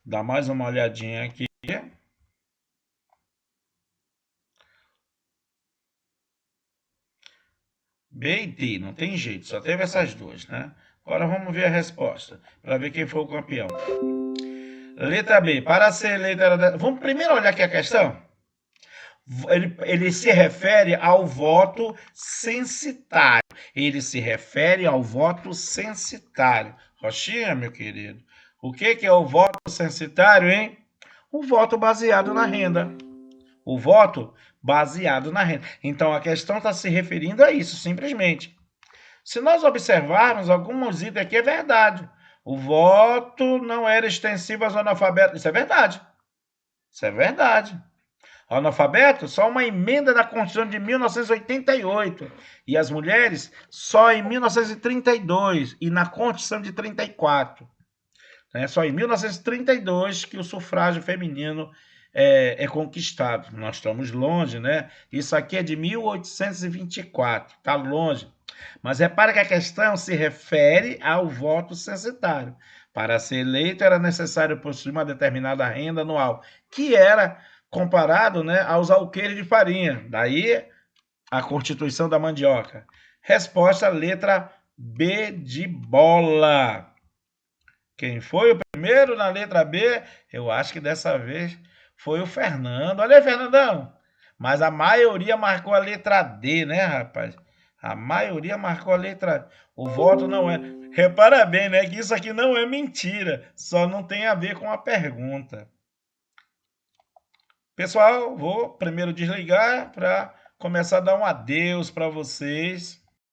Dá mais uma olhadinha aqui. B e D, não tem jeito, só teve essas 2, né? Agora vamos ver a resposta, para ver quem foi o campeão. Letra B, para ser eleito... Vamos primeiro olhar aqui a questão? Ele se refere ao voto censitário. Ele se refere ao voto censitário. Rochinha, meu querido, o que é o voto censitário, hein? O voto baseado na renda. O voto baseado na renda. Então, a questão está se referindo a isso, simplesmente. Se nós observarmos alguns itens aqui, é verdade. O voto não era extensivo aos analfabetos. Isso é verdade. Isso é verdade. Analfabeto, só uma emenda da Constituição de 1988. E as mulheres, só em 1932. E na Constituição de 34. Só em 1932 que o sufrágio feminino é conquistado. Nós estamos longe, né? Isso aqui é de 1824. Está longe. Mas repara que a questão se refere ao voto censitário. Para ser eleito era necessário possuir uma determinada renda anual, que era comparado, né, aos alqueires de farinha. Daí a Constituição da Mandioca. Resposta, letra B de bola. Quem foi o primeiro na letra B? Eu acho que dessa vez foi o Fernando. Olha aí, Fernandão. Mas a maioria marcou a letra D, né, rapaz? A maioria marcou a letra... O voto não é... Repara bem, né, que isso aqui não é mentira. Só não tem a ver com a pergunta. Pessoal, vou primeiro desligar para começar a dar um adeus para vocês.